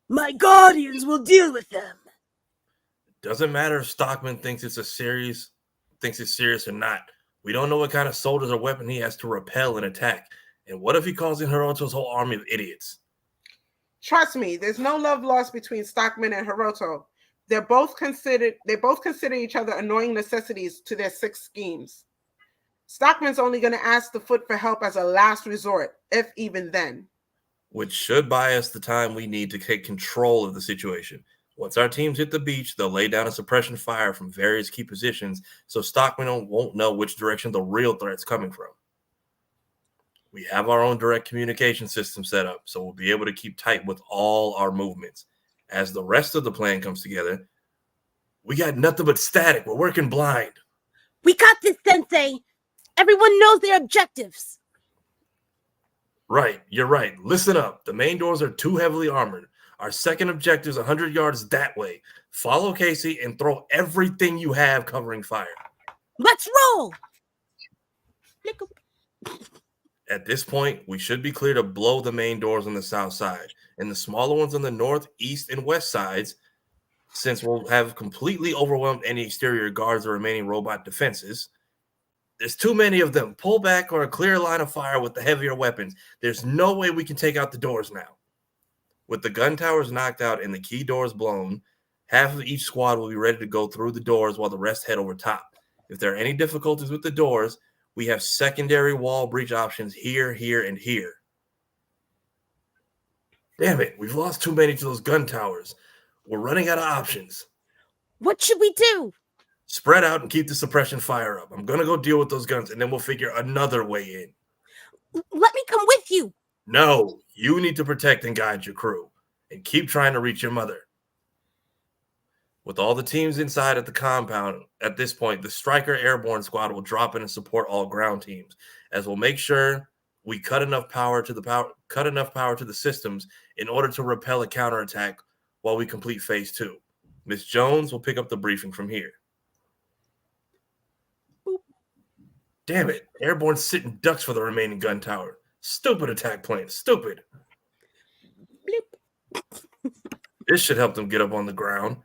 My guardians will deal with them. Doesn't matter if Stockman thinks it's serious or not. We don't know what kind of soldiers or weapon he has to repel an attack. And what if he calls in Hiroto's whole army of idiots? Trust me, there's no love lost between Stockman and Hiroto. They both consider each other annoying necessities to their sick schemes. Stockman's only going to ask the Foot for help as a last resort, if even then. Which should buy us the time we need to take control of the situation. Once our teams hit the beach, they'll lay down a suppression fire from various key positions so Stockman won't know which direction the real threat's coming from. We have our own direct communication system set up, so we'll be able to keep tight with all our movements. As the rest of the plan comes together, we got nothing but static. We're working blind. We got this, Sensei. Everyone knows their objectives. Right, you're right. Listen up. The main doors are too heavily armored. Our second objective is 100 yards that way. Follow Casey and throw everything you have covering fire. Let's roll. At this point, we should be clear to blow the main doors on the south side and the smaller ones on the north, east, and west sides, since we'll have completely overwhelmed any exterior guards or remaining robot defenses. There's too many of them. Pull back or a clear line of fire with the heavier weapons. There's no way we can take out the doors now. With the gun towers knocked out and the key doors blown, half of each squad will be ready to go through the doors while the rest head over top. If there are any difficulties with the doors, we have secondary wall breach options here, and here. Damn it, we've lost too many to those gun towers. We're running out of options. What should we do? Spread out and keep the suppression fire up. I'm going to go deal with those guns, and then we'll figure another way in. Let me come with you. No, you need to protect and guide your crew, and keep trying to reach your mother. With all the teams inside at the compound, at this point, the Striker Airborne Squad will drop in and support all ground teams, as we'll make sure we cut enough power to the systems in order to repel a counterattack while we complete Phase 2. Miss Jones will pick up the briefing from here. Boop. Damn it, Airborne's sitting ducks for the remaining gun tower. Stupid attack plane, stupid. This should help them get up on the ground.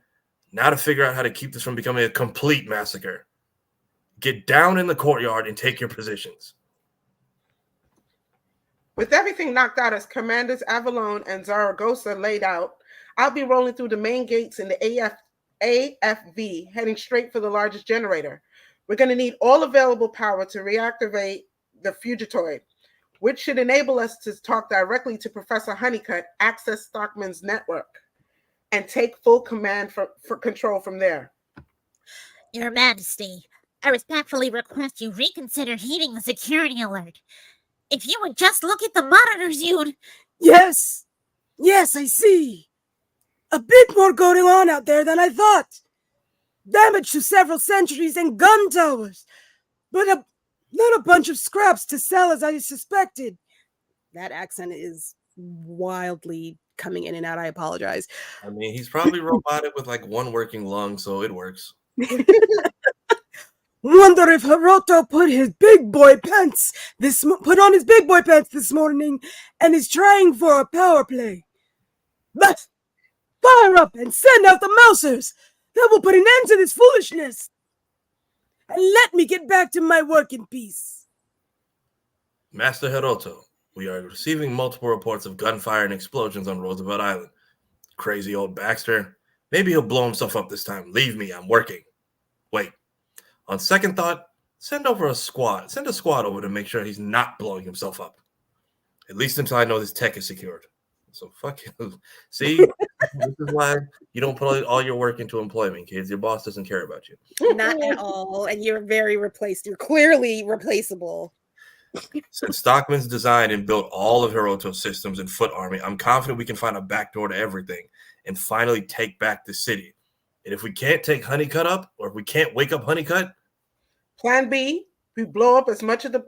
Now to figure out how to keep this from becoming a complete massacre. Get down in the courtyard and take your positions. With everything knocked out as Commanders Avalon and Zaragoza laid out, I'll be rolling through the main gates in the AFV, heading straight for the largest generator. We're going to need all available power to reactivate the Fugitoid, which should enable us to talk directly to Professor Honeycutt, access Stockman's network, and take full command for control from there. Your Majesty, I respectfully request you reconsider heeding the security alert. If you would just look at the monitors, you'd... Yes, I see. A bit more going on out there than I thought. Damage to several sentries and gun towers, but not a bunch of scraps to sell as I suspected. That accent is wildly coming in and out. I apologize. I mean, he's probably robotic with like one working lung, so it works. Wonder if Hiroto put on his big boy pants this morning and is trying for a power play. But fire up and send out the mousers. That will put an end to this foolishness. And let me get back to my work in peace. Master Hiroto, we are receiving multiple reports of gunfire and explosions on Roosevelt Island. Crazy old Baxter. Maybe he'll blow himself up this time. Leave me, I'm working. Wait. On second thought, send a squad over to make sure he's not blowing himself up. At least until I know this tech is secured. So fuck you. See, this is why you don't put all your work into employment, kids. Your boss doesn't care about you. Not at all. And you're very replaced. You're clearly replaceable. Since Stockman's designed and built all of Hiroto's systems and foot army, I'm confident we can find a backdoor to everything and finally take back the city. And if we can't take Honeycutt up, or if we can't wake up Honeycutt, Plan B, we blow up as much of the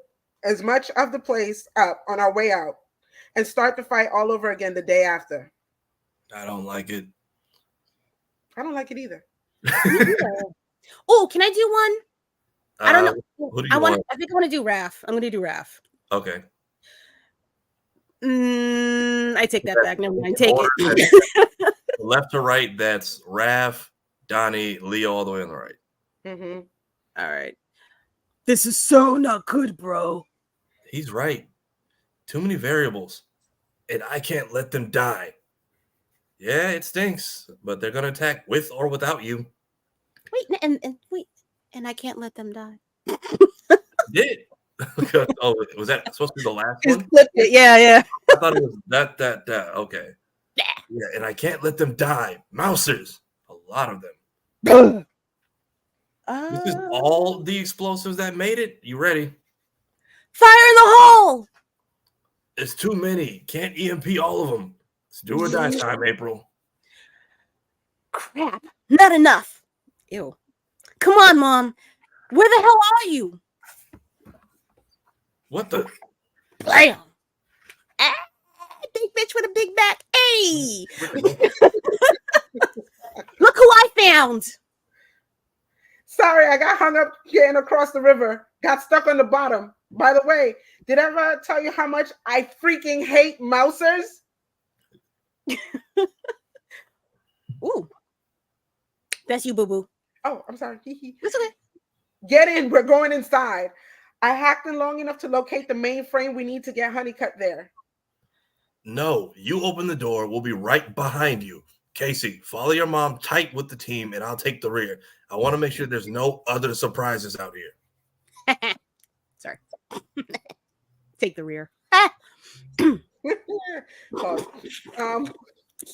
place up on our way out and start the fight all over again the day after. I don't like it. I don't like it either. Oh, can I do one? I don't know. Who do you want? I think I want to do Raph. I'm going to do Raph. Okay. I take that back. Never mind. Take it. Left to right, that's Raph, Donnie, Leo, all the way on the right. Mm-hmm. All right. This is so not good, bro. He's right. Too many variables. And I can't let them die. Yeah, it stinks, but they're going to attack with or without you. Wait, and I can't let them die. Did. Oh, was that supposed to be the last one? Flipped it. Yeah. I thought it was that. Okay. Yeah, and I can't let them die. Mousers. A lot of them. This is all the explosives that made it. You ready? Fire in the hole! It's too many. Can't EMP all of them. It's do or die time, April. Crap. Not enough. Ew. Come on, Mom. Where the hell are you? What the? Blam! Ah, big bitch with a big back. Hey! Look who I found! Sorry, I got hung up getting across the river. Got stuck on the bottom. By the way, did I ever tell you how much I freaking hate mousers? Ooh. That's you, boo-boo. Oh, I'm sorry. It's okay. Get in. We're going inside. I hacked in long enough to locate the mainframe. We need to get Honeycutt there. No, you open the door. We'll be right behind you. Casey, follow your mom tight with the team, and I'll take the rear. I want to make sure there's no other surprises out here. Sorry. Take the rear.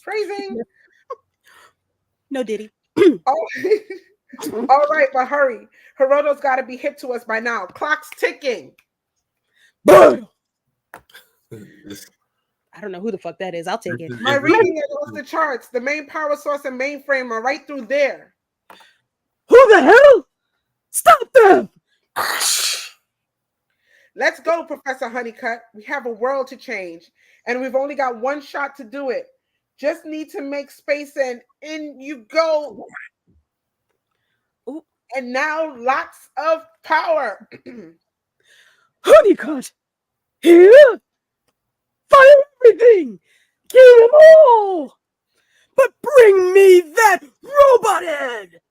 Phrasing. No diddy. All right, but hurry. Hiroto's got to be hip to us by now. Clock's ticking. I don't know who the fuck that is. I'll take it. My reading is off the charts. The main power source and mainframe are right through there. Who the hell? Stop them! Let's go, Professor Honeycutt. We have a world to change, and we've only got one shot to do it. Just need to make space, and in you go. Ooh. And now lots of power. Honeycutt! Here? Fire everything! Kill them all! But bring me that robot head!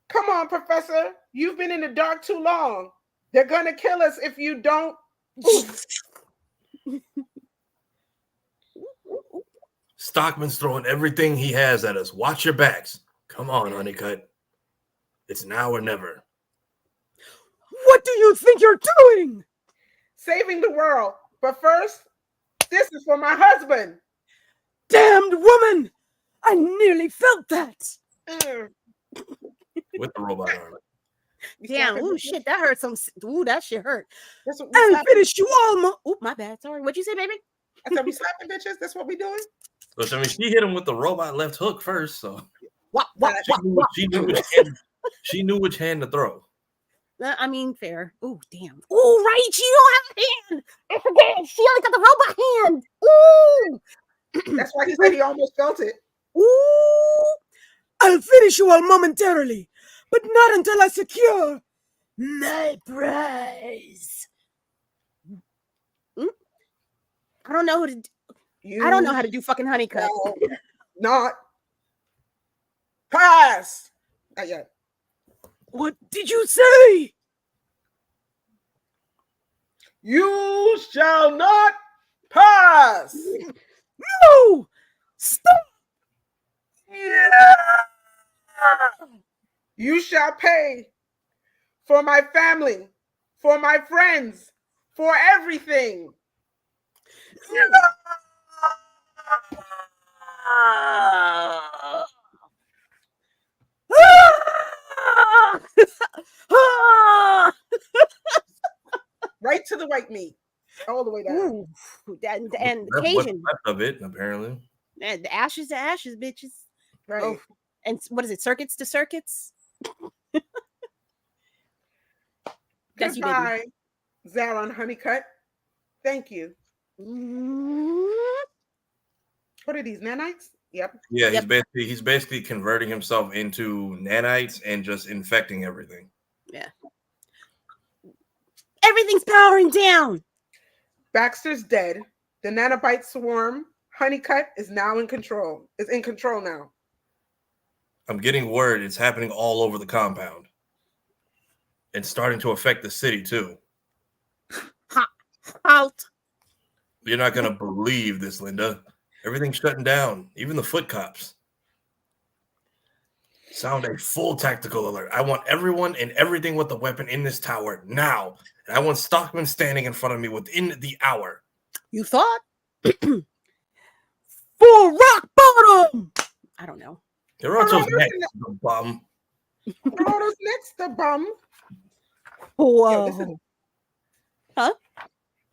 Come on, Professor. You've been in the dark too long. They're gonna kill us if you don't. Stockman's throwing everything he has at us. Watch your backs. Come on, Honeycutt. It's now or never. What do you think you're doing? Saving the world. But first, this is for my husband. Damned woman! I nearly felt that. With the robot arm. Damn, ooh, shit, that hurt some. Ooh, that shit hurt. That's what I'll finish you all. Ooh, my bad. Sorry. What'd you say, baby? I said we slapping bitches. That's what we doing. Which, I mean, she hit him with the robot left hook first, so What? she knew which hand to throw. I mean, fair. Ooh, damn. Ooh, right. She don't have a hand. I forget. She only got the robot hand. Ooh. That's why he said he almost felt it. Ooh. I'll finish you all momentarily, but not until I secure my prize. I don't know who to. I don't know how to do fucking honeycut. Not pass. Not yet. What did you say? You shall not pass. No! Stop! Yeah. You shall pay for my family, for my friends, for everything. Right to the white meat, all the way down. Ooh, and That's Cajun. what's left of it, apparently. And the ashes to ashes, bitches. Right. Oh, and what is it? Circuits to circuits. That's you, baby. Goodbye, Zaron Honeycutt. Thank you. What are these, nanites? Yep. Yeah, Yep. he's basically converting himself into nanites and just infecting everything. Yeah. Everything's powering down. Baxter's dead. The nanobite swarm, Honeycutt, is now in control. Is in control now. I'm getting word it's happening all over the compound. It's starting to affect the city too. Out. You're not gonna believe this, Linda. Everything's shutting down, even the foot cops. Sound a full tactical alert. I want everyone and everything with the weapon in this tower now. And I want Stockman standing in front of me within the hour. You thought? For rock bottom! I don't know. Hiroto's next, the bum. Hiroto's next, the bum. Whoa. Yo, huh?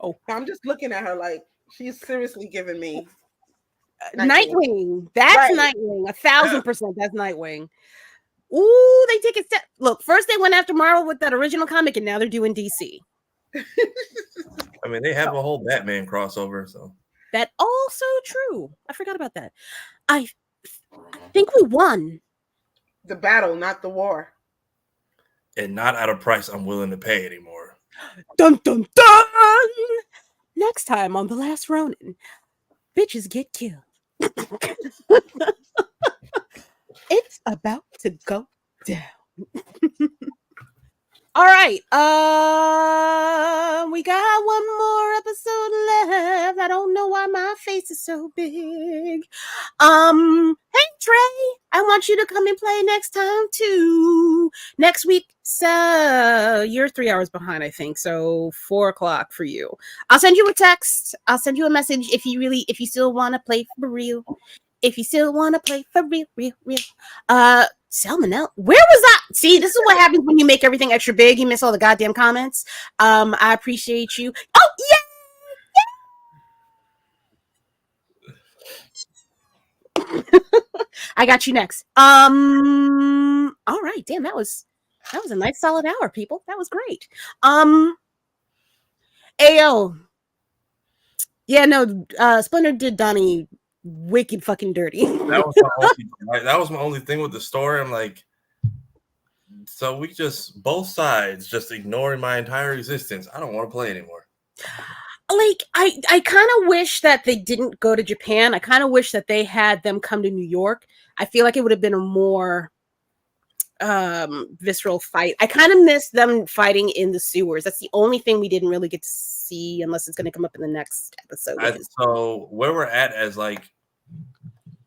Oh. I'm just looking at her like she's seriously giving me Nightwing. That's right. Nightwing. 1,000%. That's Nightwing. Ooh, they take a step. Look, first they went after Marvel with that original comic, and now they're doing DC. I mean, they have a whole Batman crossover, so that also true. I forgot about that. I think we won the battle, not the war, and not at a price I'm willing to pay anymore. Dun dun dun! Next time on The Last Ronin, bitches get killed. It's about to go down. All right. We got one more episode left. I don't know why my face is so big. Hey Trey, I want you to come and play next time too. Next week. So you're 3 hours behind, I think. So 4:00 for you. I'll send you a text. I'll send you a message if you still want to play for real. If you still want to play for real. Salmonella. Where was that? See, this is what happens when you make everything extra big. You miss all the goddamn comments. I appreciate you. Oh, yeah. I got you next. All right. Damn, that was a nice solid hour, people. That was great. Ayo. Yeah, no, Splinter did Donnie wicked fucking dirty. That was my only thing with the story. I'm like, so we just both sides just ignoring my entire existence. I don't want to play anymore. Like, I kind of wish that they didn't go to Japan. I kind of wish that they had them come to New York. I feel like it would have been a more visceral fight. I kind of miss them fighting in the sewers. That's the only thing we didn't really get to see, unless it's going to come up in the next episode. So where we're at as like,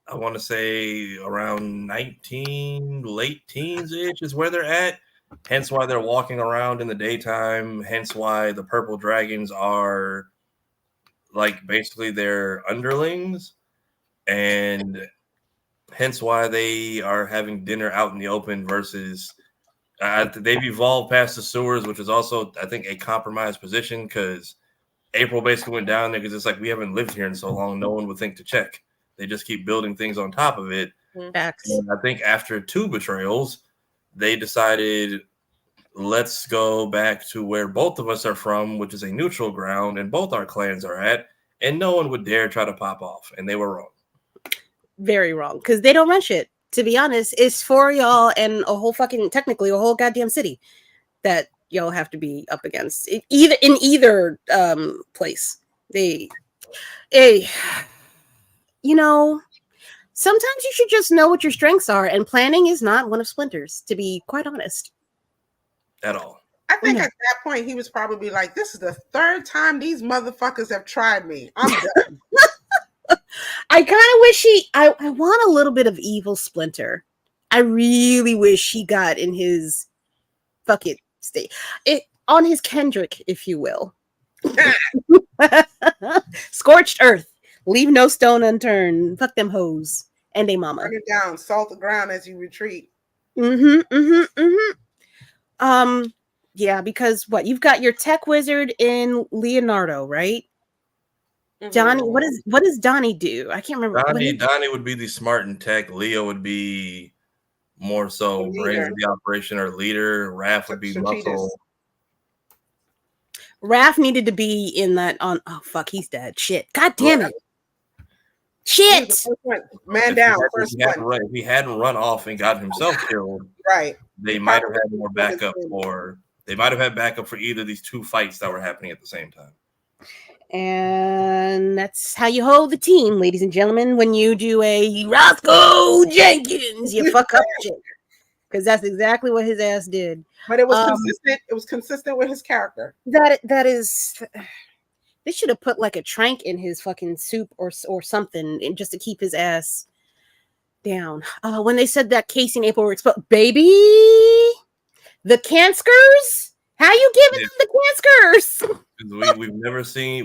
I want to say around 19, late teens-ish is where they're at. Hence why they're walking around in the daytime. Hence why the purple dragons are like basically their underlings. And hence why they are having dinner out in the open versus They've evolved past the sewers, which is also, I think, a compromised position because April basically went down there because it's like we haven't lived here in so long. No one would think to check. They just keep building things on top of it. Facts. And I think after 2 betrayals, they decided, let's go back to where both of us are from, which is a neutral ground, and both our clans are at, and no one would dare try to pop off. And they were wrong. Very wrong, because they don't run shit. To be honest, it's for y'all and technically a whole goddamn city that y'all have to be up against. Either place. Sometimes you should just know what your strengths are, and planning is not one of Splinter's, to be quite honest. At all. I think at that point he was probably like, this is the 3rd time these motherfuckers have tried me. I'm done. I kind of wish I want a little bit of evil Splinter. I really wish he got in his fuck it state. On his Kendrick, if you will. Scorched earth. Leave no stone unturned. Fuck them hoes. And they mama. Turn it down. Salt the ground as you retreat. Yeah, because you've got your tech wizard in Leonardo, right? Donnie, what does Donnie do? I can't remember. Donnie would be the smart and tech. Leo would be more so brains of the operation or leader. Raph would be muscle. Raph needed to be in that on. Oh fuck, he's dead. Shit. God damn it. Shit. Man down. First one. If he hadn't run off and got himself killed, right? They might have had more backup, or they might have had backup for either of these 2 fights that were happening at the same time. And that's how you hold the team, ladies and gentlemen. When you do a Roscoe Jenkins, you fuck up shit. Because that's exactly what his ass did. But it was consistent. It was consistent with his character. That is. They should have put like a trank in his fucking soup or something, and just to keep his ass down. When they said that Casey and April were exposed, baby, the Canskers. How you giving them the Canskers?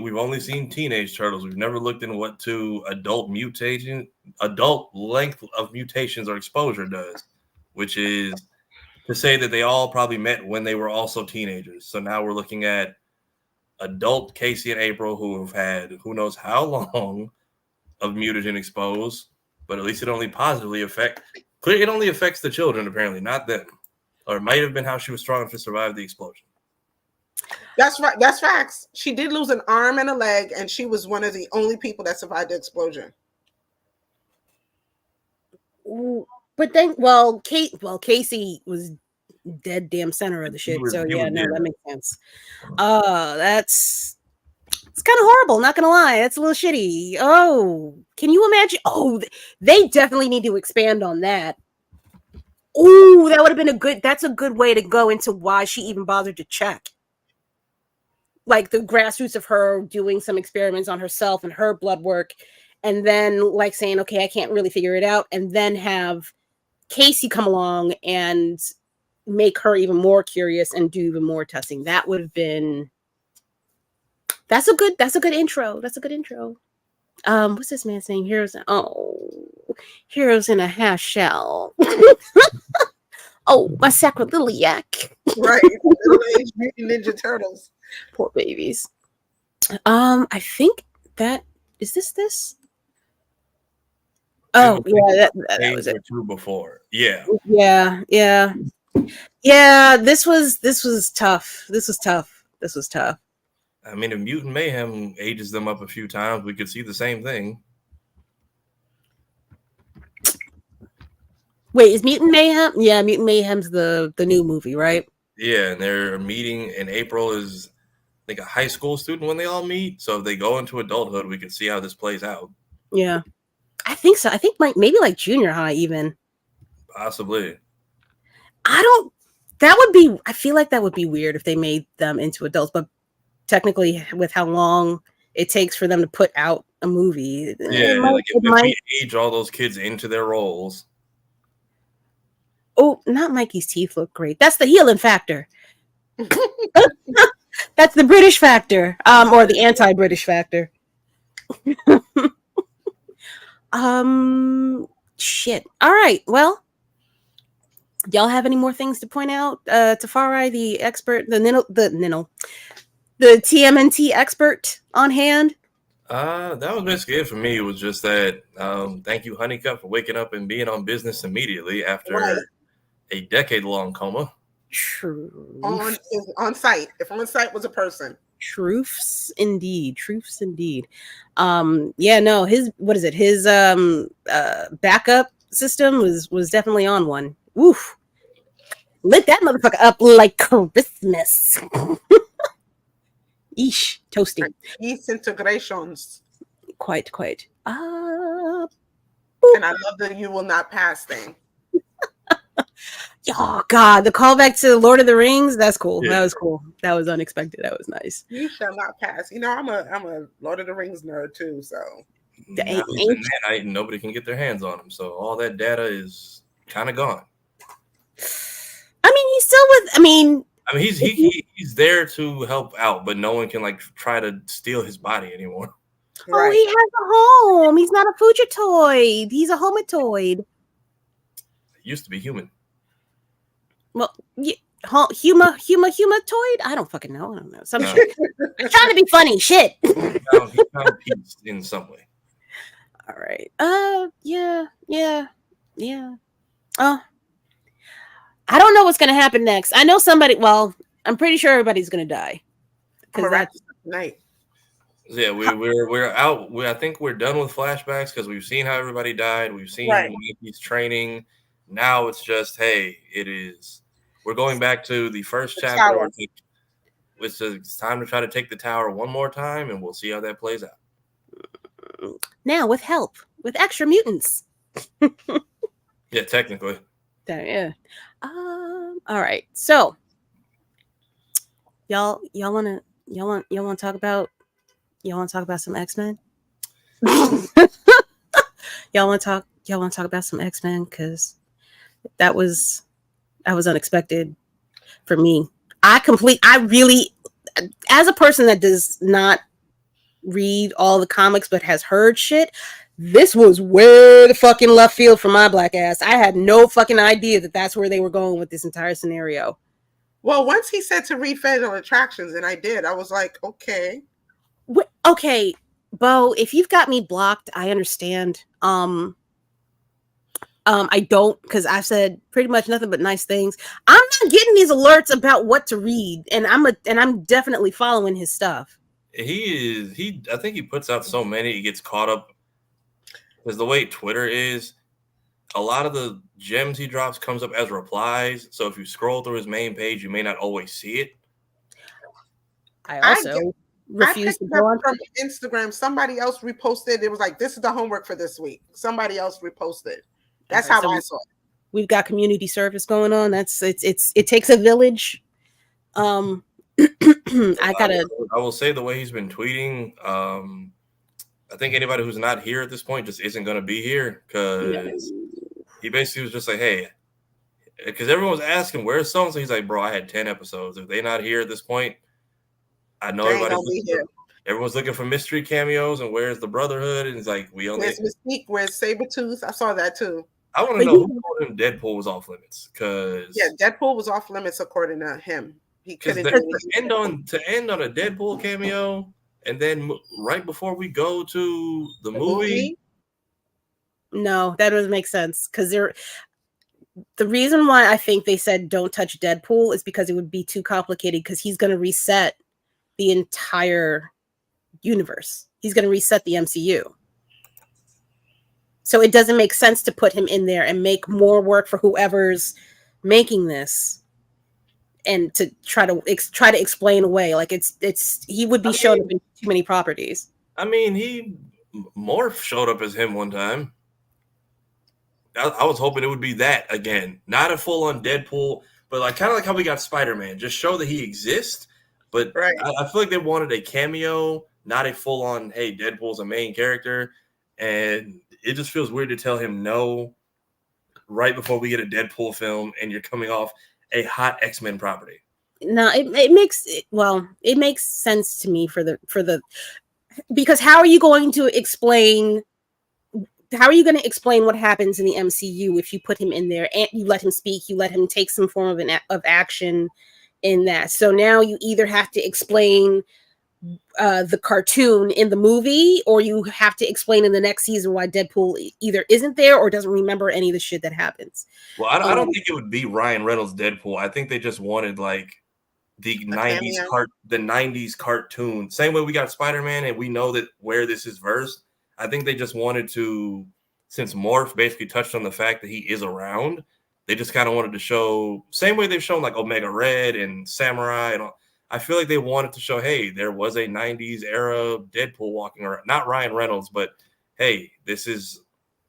We've only seen teenage turtles. We've never looked into what adult length of mutations or exposure does, which is to say that they all probably met when they were also teenagers. So now we're looking at adult Casey and April who have had who knows how long of mutagen exposed, but at least it only affects the children, apparently, not them. Or it might have been how she was strong enough to survive the explosion. That's right. That's facts. She did lose an arm and a leg, and she was one of the only people that survived the explosion. But then, Casey was dead damn center of the shit. That makes sense. It's kind of horrible, not gonna lie. That's a little shitty. Oh, can you imagine? Oh, they definitely need to expand on that. Oh, that would have been that's a good way to go into why she even bothered to check. Like the grassroots of her doing some experiments on herself and her blood work, and then like saying, okay, I can't really figure it out, and then have Casey come along and make her even more curious and do even more testing. That would have been that's a good intro. That's a good intro. What's this man saying? Heroes in a half shell. Oh, my sacroiliac. Right. Little Mutant Ninja Turtles. Poor babies. I think that is this. Oh, yeah, that was it. 2 before. Yeah. Yeah. This was tough. This was tough. I mean, if Mutant Mayhem ages them up a few times, we could see the same thing. Wait, is Mutant Mayhem? Yeah, Mutant Mayhem's the new movie, right? Yeah, and their meeting in April is, I think, a high school student when they all meet. So if they go into adulthood, we can see how this plays out. Yeah, I think so. I think maybe like junior high even. Possibly. I feel like that would be weird if they made them into adults, but technically with how long it takes for them to put out a movie. If we age all those kids into their roles. Oh, not Mikey's teeth look great. That's the healing factor. That's the British factor, or the anti-British factor. Shit. All right. Well, Y'all have any more things to point out? Tafari, the expert, the TMNT expert on hand. That was basically it for me. It was just that thank you, Honeycutt, for waking up and being on business immediately after a decade-long coma. True. On site. If on site was a person. Truths indeed. Yeah, no, his backup system was definitely on one. Oof. Lit that motherfucker up like Christmas. Eesh, toasty. Disintegrations. Quite. And I love the "you will not pass" thing. Oh God, the callback to Lord of the Rings. That's cool. Yeah. That was cool. That was unexpected. That was nice. You shall not pass. You know, I'm a Lord of the Rings nerd too. So Nobody can get their hands on him. So all that data is kind of gone. I mean, he's still with. I mean, he's there to help out, but no one can like try to steal his body anymore. Oh, he has a home. He's not a Fugitoid. He's a homatoid. He used to be human. Well, yeah, humatoid? I don't fucking know. I don't know. Some shit. I'm trying to be funny. Shit. He found peace in some way. All right. Yeah. I don't know what's gonna happen next. I know somebody. Well, I'm pretty sure everybody's gonna die. Because that's tonight. Yeah, we're out. I think we're done with flashbacks because we've seen how everybody died. We've seen Mikey's training. Now it's just, hey, we're going back to the first chapter. It's time to try to take the tower one more time, and we'll see how that plays out. Now with help, with extra mutants. Yeah, technically. Yeah. All right. So, y'all want to talk about some X-Men? Y'all want to talk about some X-Men because that was unexpected for me. I really, as a person that does not read all the comics but has heard shit, this was way the fucking left field for my black ass. I had no fucking idea that that's where they were going with this entire scenario. Well, once he said to read Fatal Attractions, and I did, I was like, okay. Okay, Bo, if you've got me blocked, I understand. I don't, because I've said pretty much nothing but nice things. I'm not getting these alerts about what to read, and I'm definitely following his stuff. I think he puts out so many, he gets caught up because the way Twitter is, a lot of the gems he drops comes up as replies. So if you scroll through his main page, you may not always see it. I also refuse to go on from Instagram. Somebody else reposted. It was like, this is the homework for this week. Somebody else reposted. That's how I saw it. We've got community service going on. It takes a village. I will say the way he's been tweeting, I think anybody who's not here at this point just isn't going to be here because he basically was just like, hey, because everyone was asking, where's so-and-so? He's like, bro, I had 10 episodes. If they're not here at this point, I know everyone's looking for mystery cameos and where's the Brotherhood? And it's like, where's Mystique? Where's Sabretooth? I saw that too. I want to know who told him Deadpool was off limits because Deadpool was off limits according to him. He couldn't end on a Deadpool cameo. And then right before we go to the movie? No, that doesn't make sense. Because the reason why I think they said don't touch Deadpool is because it would be too complicated because he's going to reset the entire universe. He's going to reset the MCU. So it doesn't make sense to put him in there and make more work for whoever's making this. And to try to explain away, like he would be shown up in too many properties. I mean, Morph showed up as him one time. I was hoping it would be that again, not a full on Deadpool, but like kind of like how we got Spider-Man, just show that he exists. But I feel like they wanted a cameo, not a full on. Hey, Deadpool's a main character, and it just feels weird to tell him no right before we get a Deadpool film, and you're coming off a hot X-Men property. No, it makes sense to me for the because how are you going to explain how are you going to explain what happens in the MCU if you put him in there and you let him speak, you let him take some form of action in that? So now you either have to explain the cartoon in the movie, or you have to explain in the next season why Deadpool either isn't there or doesn't remember any of the shit that happens. Well, I don't think it would be Ryan Reynolds Deadpool. I think they just wanted like the '90s cartoon. Same way we got Spider-Man, and we know that where this is versed. I think they just wanted to, since Morph basically touched on the fact that he is around, they just kind of wanted to show, same way they've shown like Omega Red and Samurai and all. I feel like they wanted to show, hey, there was a 90s era Deadpool walking around. Not Ryan Reynolds, but hey, this is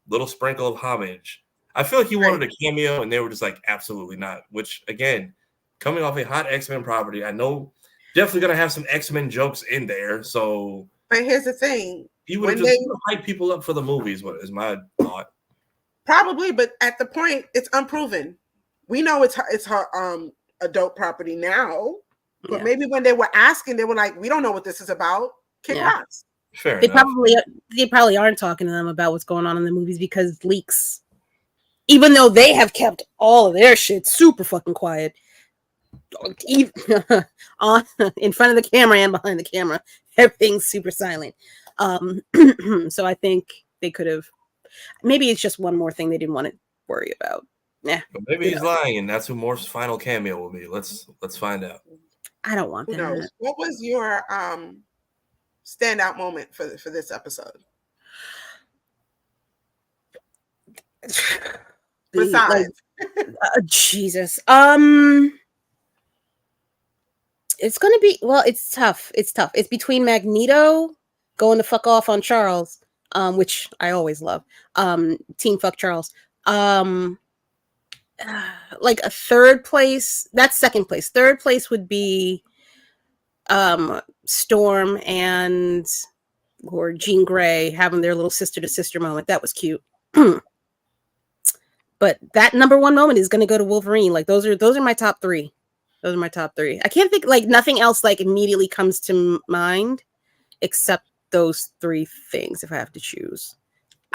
little sprinkle of homage. I feel like he wanted a cameo, and they were just like, absolutely not. Which, again, coming off a hot X-Men property, I know definitely going to have some X-Men jokes in there. So, but here's the thing. He would have just hyped people up for the movies, what is my thought. Probably, but at the point, it's unproven. We know it's her adult property now. But maybe when they were asking, they were like, "We don't know what this is about." Kick rocks. Fair they enough. They probably aren't talking to them about what's going on in the movies because leaks. Even though they have kept all of their shit super fucking quiet, even in front of the camera and behind the camera, everything's super silent. So I think they could have. Maybe it's just one more thing they didn't want to worry about. Yeah, but maybe he's lying, and that's who Morph's final cameo will be. Let's find out. I don't want that. Who knows? What was your standout moment for this episode? Besides, Jesus, it's gonna be it's tough. It's tough. It's between Magneto going to fuck off on Charles, which I always love. Team fuck Charles. Like a third place, that's second place. Third place would be Storm or Jean Grey having their little sister to sister moment. That was cute. But that number one moment is going to go to Wolverine. Like those are my top three. Those are my top three. I can't think, like, nothing else like immediately comes to mind except those three things if I have to choose.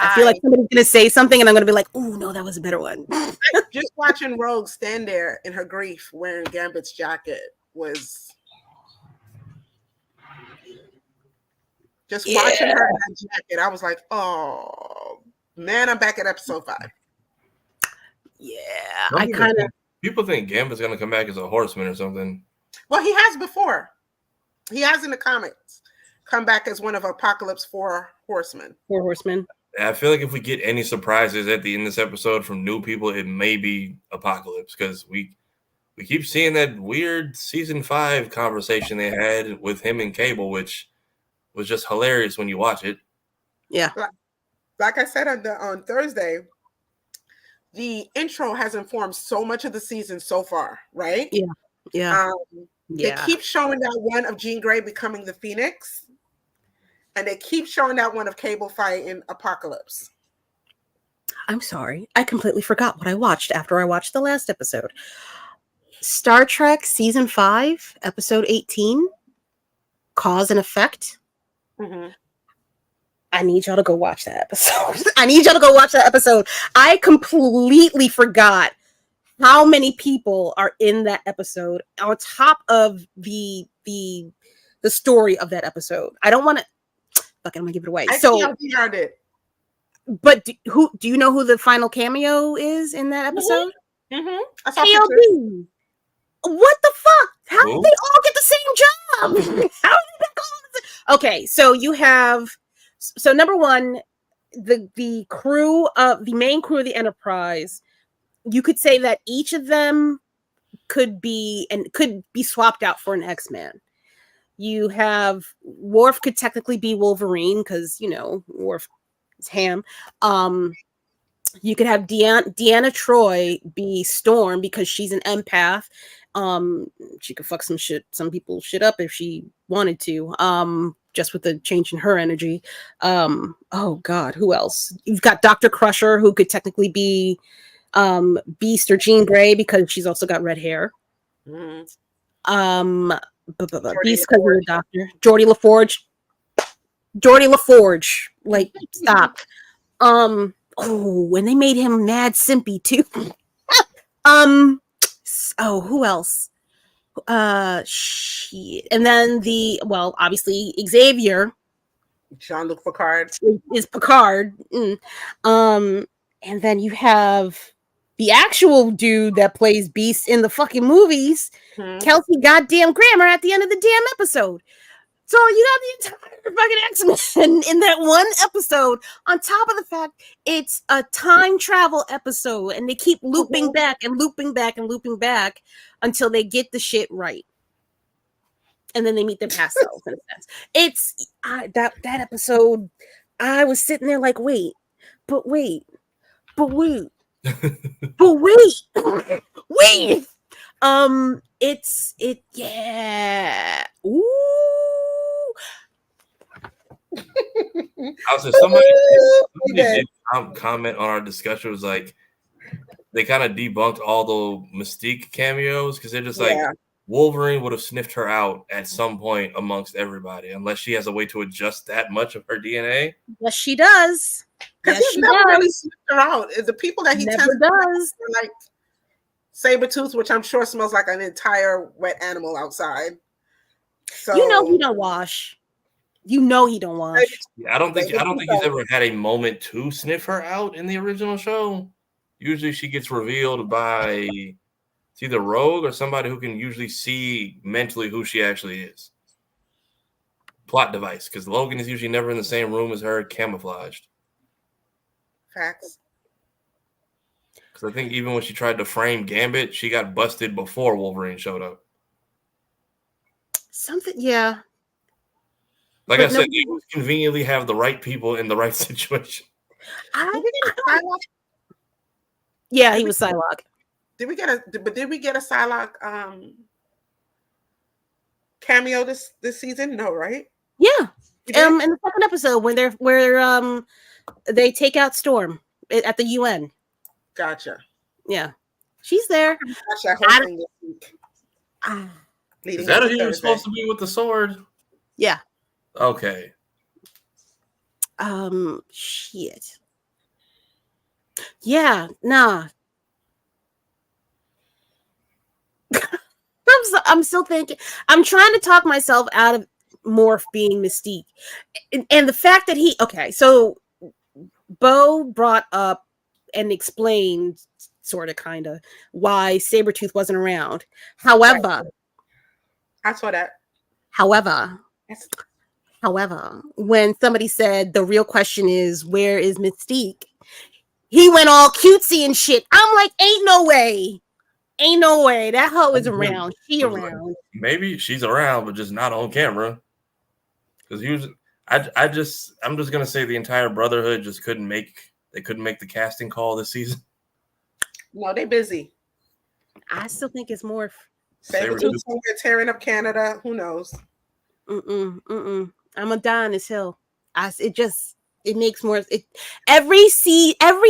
I feel like somebody's going to say something and I'm going to be like, oh, no, that was a better one. Just watching Rogue stand there in her grief wearing Gambit's jacket was... Just watching her in that jacket, I was like, oh, man, I'm back at episode 5. Yeah, People think Gambit's going to come back as a horseman or something. Well, he has before. He has in the comics come back as one of Apocalypse 4 horsemen. 4 horsemen. I feel like if we get any surprises at the end of this episode from new people, it may be Apocalypse, because we keep seeing that weird season 5 conversation they had with him and Cable, which was just hilarious when you watch it. Yeah. Like I said on Thursday, the intro has informed so much of the season so far, right? Yeah. Yeah. They keep showing that one of Jean Grey becoming the Phoenix. And they keep showing that one of Cable fighting Apocalypse. I'm sorry. I completely forgot what I watched after I watched the last episode. Star Trek Season 5, Episode 18, Cause and Effect. Mm-hmm. I need y'all to go watch that episode. I completely forgot how many people are in that episode on top of the story of that episode. I don't want to... Fuck it, I'm gonna give it away. But do you know who the final cameo is in that episode? Mm-hmm. KLB. What the fuck? How did they all get the same job? How did they all? Okay, so you have number one, the crew of the main crew of the Enterprise. You could say that each of them could be swapped out for an X-Man. You have Worf could technically be Wolverine because, Worf is ham. You could have Deanna Troi be Storm because she's an empath. She could fuck some people shit up if she wanted to. Just with the change in her energy. Oh God, who else? You've got Dr. Crusher, who could technically be Beast or Jean Grey because she's also got red hair. Mm-hmm. Beast because of the Doctor. Geordie LaForge. Like, stop. Oh, when they made him mad simpy too. Oh, who else? Shit. And then obviously Xavier. Jean-Luc Picard Is Picard. And then you have the actual dude that plays Beast in the fucking movies, Kelsey goddamn Grammer, at the end of the damn episode. So you got the entire fucking X-Men in that one episode, on top of the fact it's a time travel episode, and they keep looping back and looping back and looping back until they get the shit right. And then they meet their past selves, in a sense. It's that episode, I was sitting there like, wait. Yeah. Ooh. Also, somebody did comment on our discussion. Was like, they kind of debunked all the Mystique cameos because they're just like, Wolverine would have sniffed her out at some point amongst everybody, unless she has a way to adjust that much of her DNA. Yes, she does. Because he never really sniffed her out. The people that he never does, like Sabretooth, which I'm sure smells like an entire wet animal outside. So he don't wash. He don't wash. Yeah, I don't think he's ever had a moment to sniff her out in the original show. Usually, she gets revealed by it's either Rogue or somebody who can usually see mentally who she actually is. Plot device, because Logan is usually never in the same room as her, camouflaged. Facts. Because I think even when she tried to frame Gambit, she got busted before Wolverine showed up. Yeah. Like I said, they conveniently have the right people in the right situation. Yeah, he was Psylocke. Did we get a Psylocke cameo this season? No, right? Yeah. In the second episode when they take out Storm at the UN. Gotcha. Yeah. She's there. Watch that whole thing this week. Is that who he was supposed to be with the sword? Yeah. Okay. Shit. Yeah, nah. I'm still thinking. I'm trying to talk myself out of Morph being Mystique, and the fact that so Bo brought up and explained, sort of, kind of, why Sabretooth wasn't around. However, I saw that. However, when somebody said the real question is where is Mystique, he went all cutesy and shit. I'm like, ain't no way. That hoe is around. She around. Maybe she's around, but just not on camera. Because I'm just gonna say the entire Brotherhood just couldn't make the casting call this season. No, they busy. I still think it's Morph. Sabretooth somewhere tearing up Canada. Who knows? I'm a die on this hill. It makes more. Every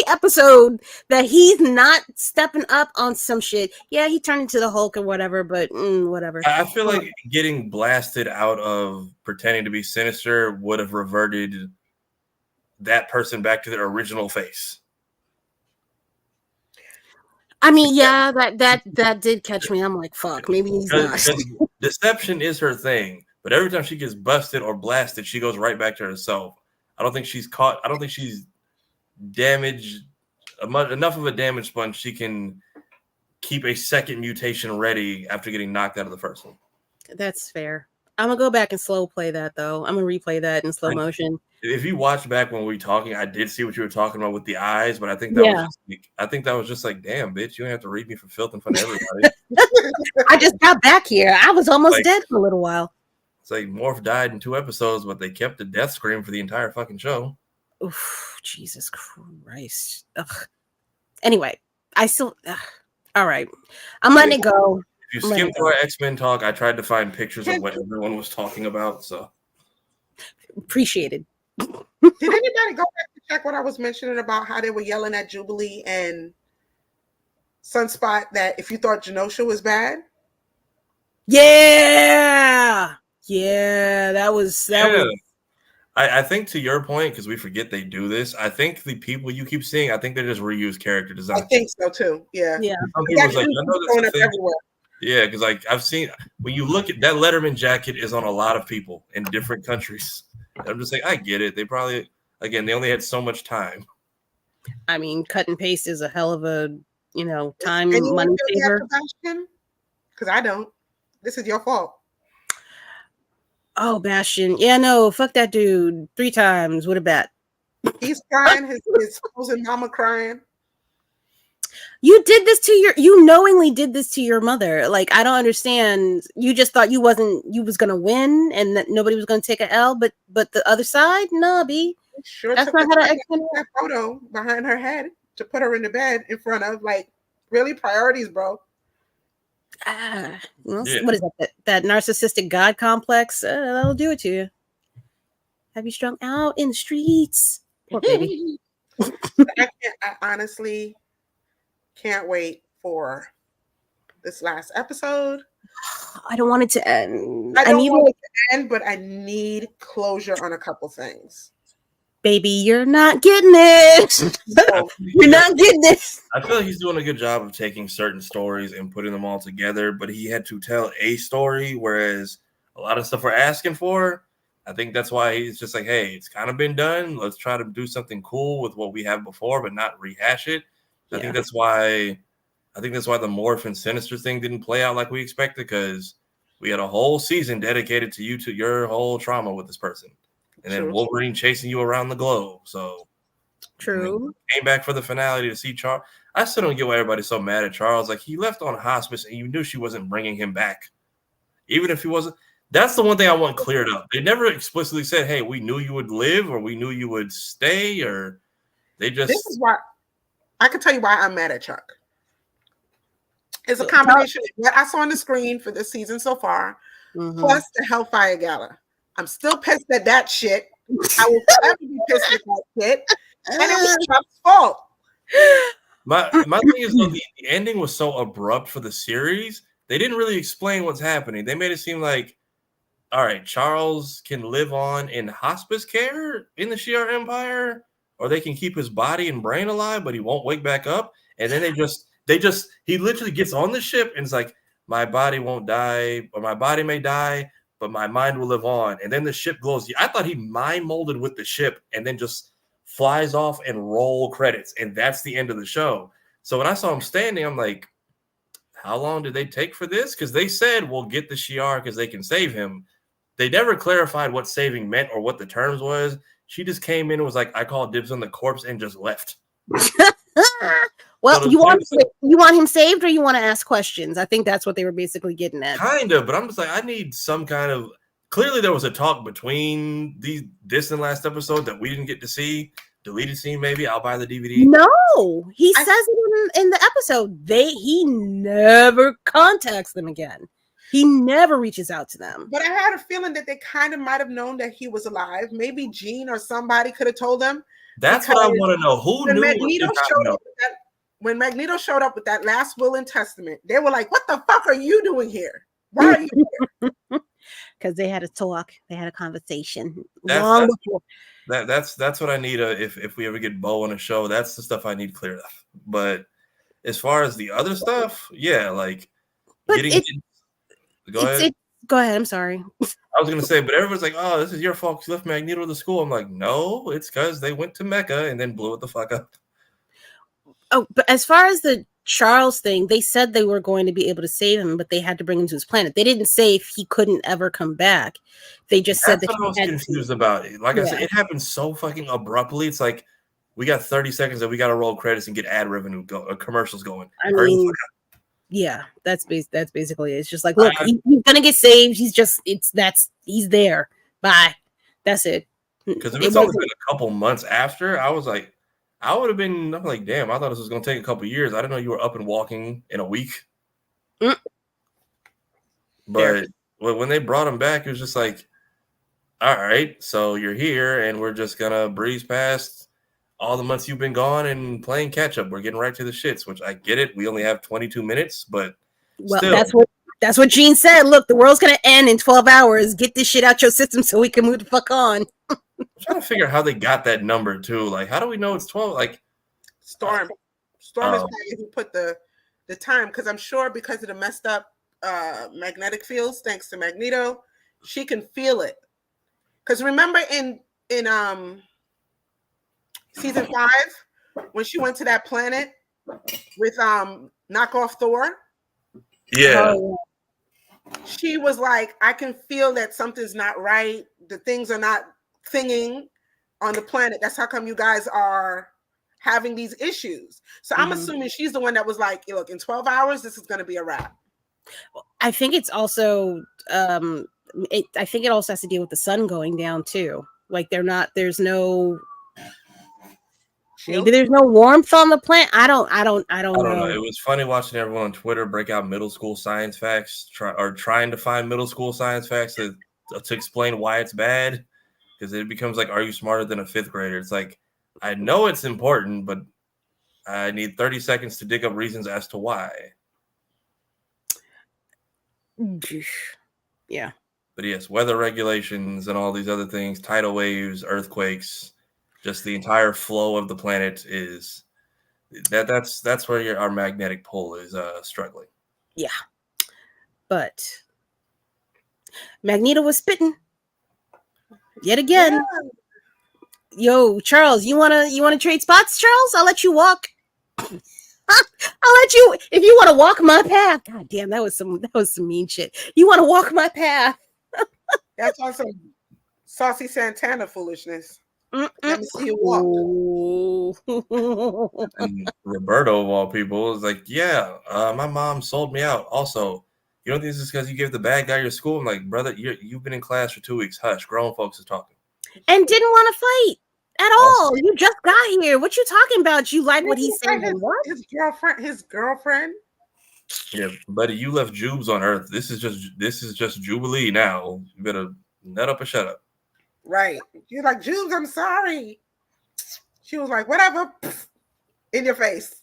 episode that he's not stepping up on some shit. Yeah, he turned into the Hulk or whatever, but whatever. I feel like getting blasted out of pretending to be Sinister would have reverted that person back to their original face. I mean, yeah, that did catch me. I'm like, fuck, maybe he's not. Deception is her thing, but every time she gets busted or blasted, she goes right back to herself. I don't think she's caught. I don't think she's damaged enough of a damage sponge. She can keep a second mutation ready after getting knocked out of the first one. That's fair. I'm gonna go back and slow play that though. I'm gonna replay that in slow motion. If you watch back when we were talking, I did see what you were talking about with the eyes, but I think that was just like, damn, bitch, you don't have to read me for filth in front of everybody. I just got back here. I was almost dead for a little while. It's like Morph died in 2 episodes, but they kept the death scream for the entire fucking show. Oof, Jesus Christ. Ugh. Anyway, I still. All right, I'm letting it go. If you skim through our X-Men talk, I tried to find pictures of what everyone was talking about. So appreciated. Did anybody go back to check what I was mentioning about how they were yelling at Jubilee and Sunspot that if you thought Genosha was bad? Yeah, that was. I think to your point, because we forget they do this, I think the people you keep seeing, I think they just reuse character design. I think so too. Yeah. Some people's like, I know going that's up a thing. everywhere. Yeah, because like I've seen when you look at that Letterman jacket is on a lot of people in different countries. I'm just like, I get it. They probably they only had so much time. I mean, cut and paste is a hell of a time Anyone money feel saver. Because I don't. This is your fault. Oh, Bastion. Yeah, no, fuck that dude 3 times with a bat. He's crying. His frozen mama crying. You knowingly did this to your mother. Like, I don't understand. You just thought you was gonna win and that nobody was gonna take an L, but the other side, nah, B. Sure, that's not how to explain that photo behind her head to put her in the bed in front of, like, really priorities, bro. What is that narcissistic god complex? That'll do it to you. Have you strung out in the streets? Poor baby. I honestly can't wait for this last episode. I don't want it to end. I don't want it to end, but I need closure on a couple things. Baby, you're not getting it. You're not getting it. I feel like he's doing a good job of taking certain stories and putting them all together, but he had to tell a story, whereas a lot of stuff we're asking for, I think that's why he's just like, hey, it's kind of been done. Let's try to do something cool with what we have before, but not rehash it. I think that's why the Morph and Sinister thing didn't play out like we expected, because we had a whole season dedicated to your whole trauma with this person. And then Wolverine chasing you around the globe. So true. Came back for the finale to see Charles. I still don't get why everybody's so mad at Charles. Like, he left on hospice and you knew she wasn't bringing him back. Even if he wasn't. That's the one thing I want cleared up. They never explicitly said, hey, we knew you would live, or we knew you would stay, or they just. This is why I can tell you why I'm mad at Chuck. It's a combination of what I saw on the screen for this season so far, plus the Hellfire Gala. I'm still pissed at that shit. I will forever be pissed at that shit. And it was Chuck's fault. My thing is, though, the ending was so abrupt for the series. They didn't really explain what's happening. They made it seem like, all right, Charles can live on in hospice care in the Shi'ar Empire, or they can keep his body and brain alive, but he won't wake back up. And then he literally gets on the ship and it's like, my body won't die, or my body may die, but my mind will live on. And then the ship glows. I thought he mind molded with the ship and then just flies off and roll credits. And that's the end of the show. So when I saw him standing, I'm like, how long did they take for this? Because they said, we'll get the Shi'ar because they can save him. They never clarified what saving meant or what the terms was. She just came in and was like, I called dibs on the corpse, and just left. Well, so you want him saved, or you want to ask questions? I think that's what they were basically getting at. Kind of, but I'm just like, I need some kind of. Clearly, there was a talk between this and last episode that we didn't get to see. Deleted scene, maybe. I'll buy the DVD. No, he says it in the episode. He never contacts them again. He never reaches out to them. But I had a feeling that they kind of might have known that he was alive. Maybe Jean or somebody could have told them. That's what I want to know. Who knew? When Magneto showed up with that last will and testament, they were like, what the fuck are you doing here? Why are you here? Because they had a talk. They had a conversation. That's what I need. If we ever get Bo on a show, that's the stuff I need cleared up. But as far as the other stuff, yeah, like Go ahead. Go ahead. I'm sorry. I was going to say, but everyone's like, oh, this is your fault. You left Magneto to school. I'm like, no, it's because they went to Mecca and then blew it the fuck up. Oh, but as far as the Charles thing, they said they were going to be able to save him, but they had to bring him to his planet. They didn't say if he couldn't ever come back. They just said that I was confused about it. Like I said, it happened so fucking abruptly. It's like, we got 30 seconds that we got to roll credits and get ad revenue commercials going. I mean, yeah, that's basically it. It's just like, look, he's gonna get saved. He's there. Bye. That's it. Because if it's only been a couple months after, I was like, I'm like, damn, I thought this was gonna take a couple years. I didn't know you were up and walking in a week. But when they brought him back, it was just like, all right, so you're here, and we're just gonna breeze past all the months you've been gone and playing catch up. We're getting right to the shits, which I get it. We only have 22 minutes, but still. That's what Jean said. Look, the world's gonna end in 12 hours. Get this shit out your system so we can move the fuck on. trying to figure out how they got that number too. Like, how do we know it's 12? Like, Storm is probably who put the time, because I'm sure because of the messed up magnetic fields, thanks to Magneto, she can feel it. Because remember in season 5 when she went to that planet with knockoff Thor? yeah. She was like, I can feel that something's not right. The things are not thinging on the planet. That's how come you guys are having these issues. So I'm assuming she's the one that was like, look, in 12 hours, this is going to be a wrap. I think it's also, I think it also has to deal with the sun going down too. Like there's no, maybe there's no warmth on the planet. I don't know. It was funny watching everyone on Twitter break out middle school science facts, trying to find middle school science facts to explain why it's bad, because it becomes like, are you smarter than a 5th grader? It's like, I know it's important, but I need 30 seconds to dig up reasons as to why. Yeah. But yes, weather regulations and all these other things, tidal waves, earthquakes, just the entire flow of the planet is that's where our magnetic pole is struggling. Yeah. But Magneto was spitting yet again. Yeah. Yo, Charles, you wanna trade spots, Charles? I'll let you walk. I'll let you, if you want to walk my path. God damn, that was some mean shit. You want to walk my path? That's on some saucy Santana foolishness. Let me see you walk. And Roberto, of all people, is like, yeah, my mom sold me out. Also, you don't think this is because you gave the bad guy your school? I'm like, brother, you've been in class for 2 weeks. Hush, grown folks are talking. And didn't want to fight at all. You just got here. What you talking about? You like what he's saying? What? His girlfriend. Yeah, buddy, you left Jubes on Earth. This is just Jubilee now. You better nut up or shut up. Right. You're like, Jubes, I'm sorry. She was like, whatever. In your face.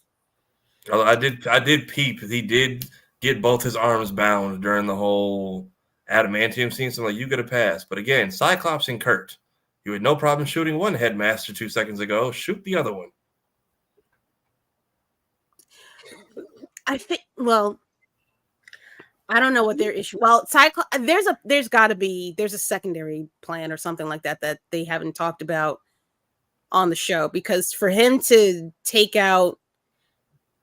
I did peep. He did get both his arms bound during the whole adamantium scene. So I'm like, you get a pass. But again, Cyclops and Kurt. You had no problem shooting one headmaster 2 seconds ago. Shoot the other one. I think. Well, I don't know what their issue. Well, there's got to be a secondary plan or something like that they haven't talked about on the show, because for him to take out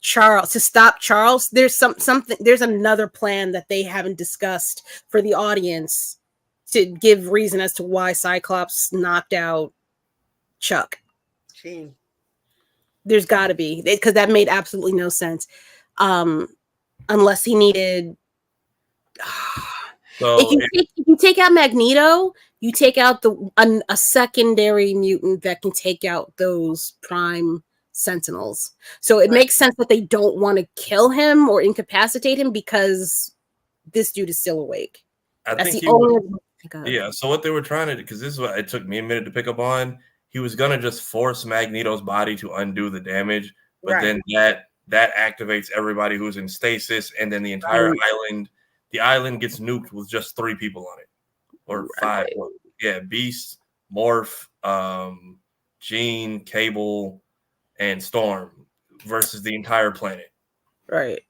Charles, to stop Charles, there's another plan that they haven't discussed for the audience to give reason as to why Cyclops knocked out Chuck. Gee. There's got to be, because that made absolutely no sense. Unless he needed. So if you take out Magneto, you take out a secondary mutant that can take out those prime Sentinels. So it makes sense that they don't want to kill him or incapacitate him, because this dude is still awake. That's the only. Yeah, so what they were trying to do, because this is what it took me a minute to pick up on, he was going to just force Magneto's body to undo the damage, but then that activates everybody who's in stasis, and then the entire island gets nuked with just 3 people on it, or 5. Yeah, Beast, Morph, Jean, Cable, and Storm versus the entire planet. Right.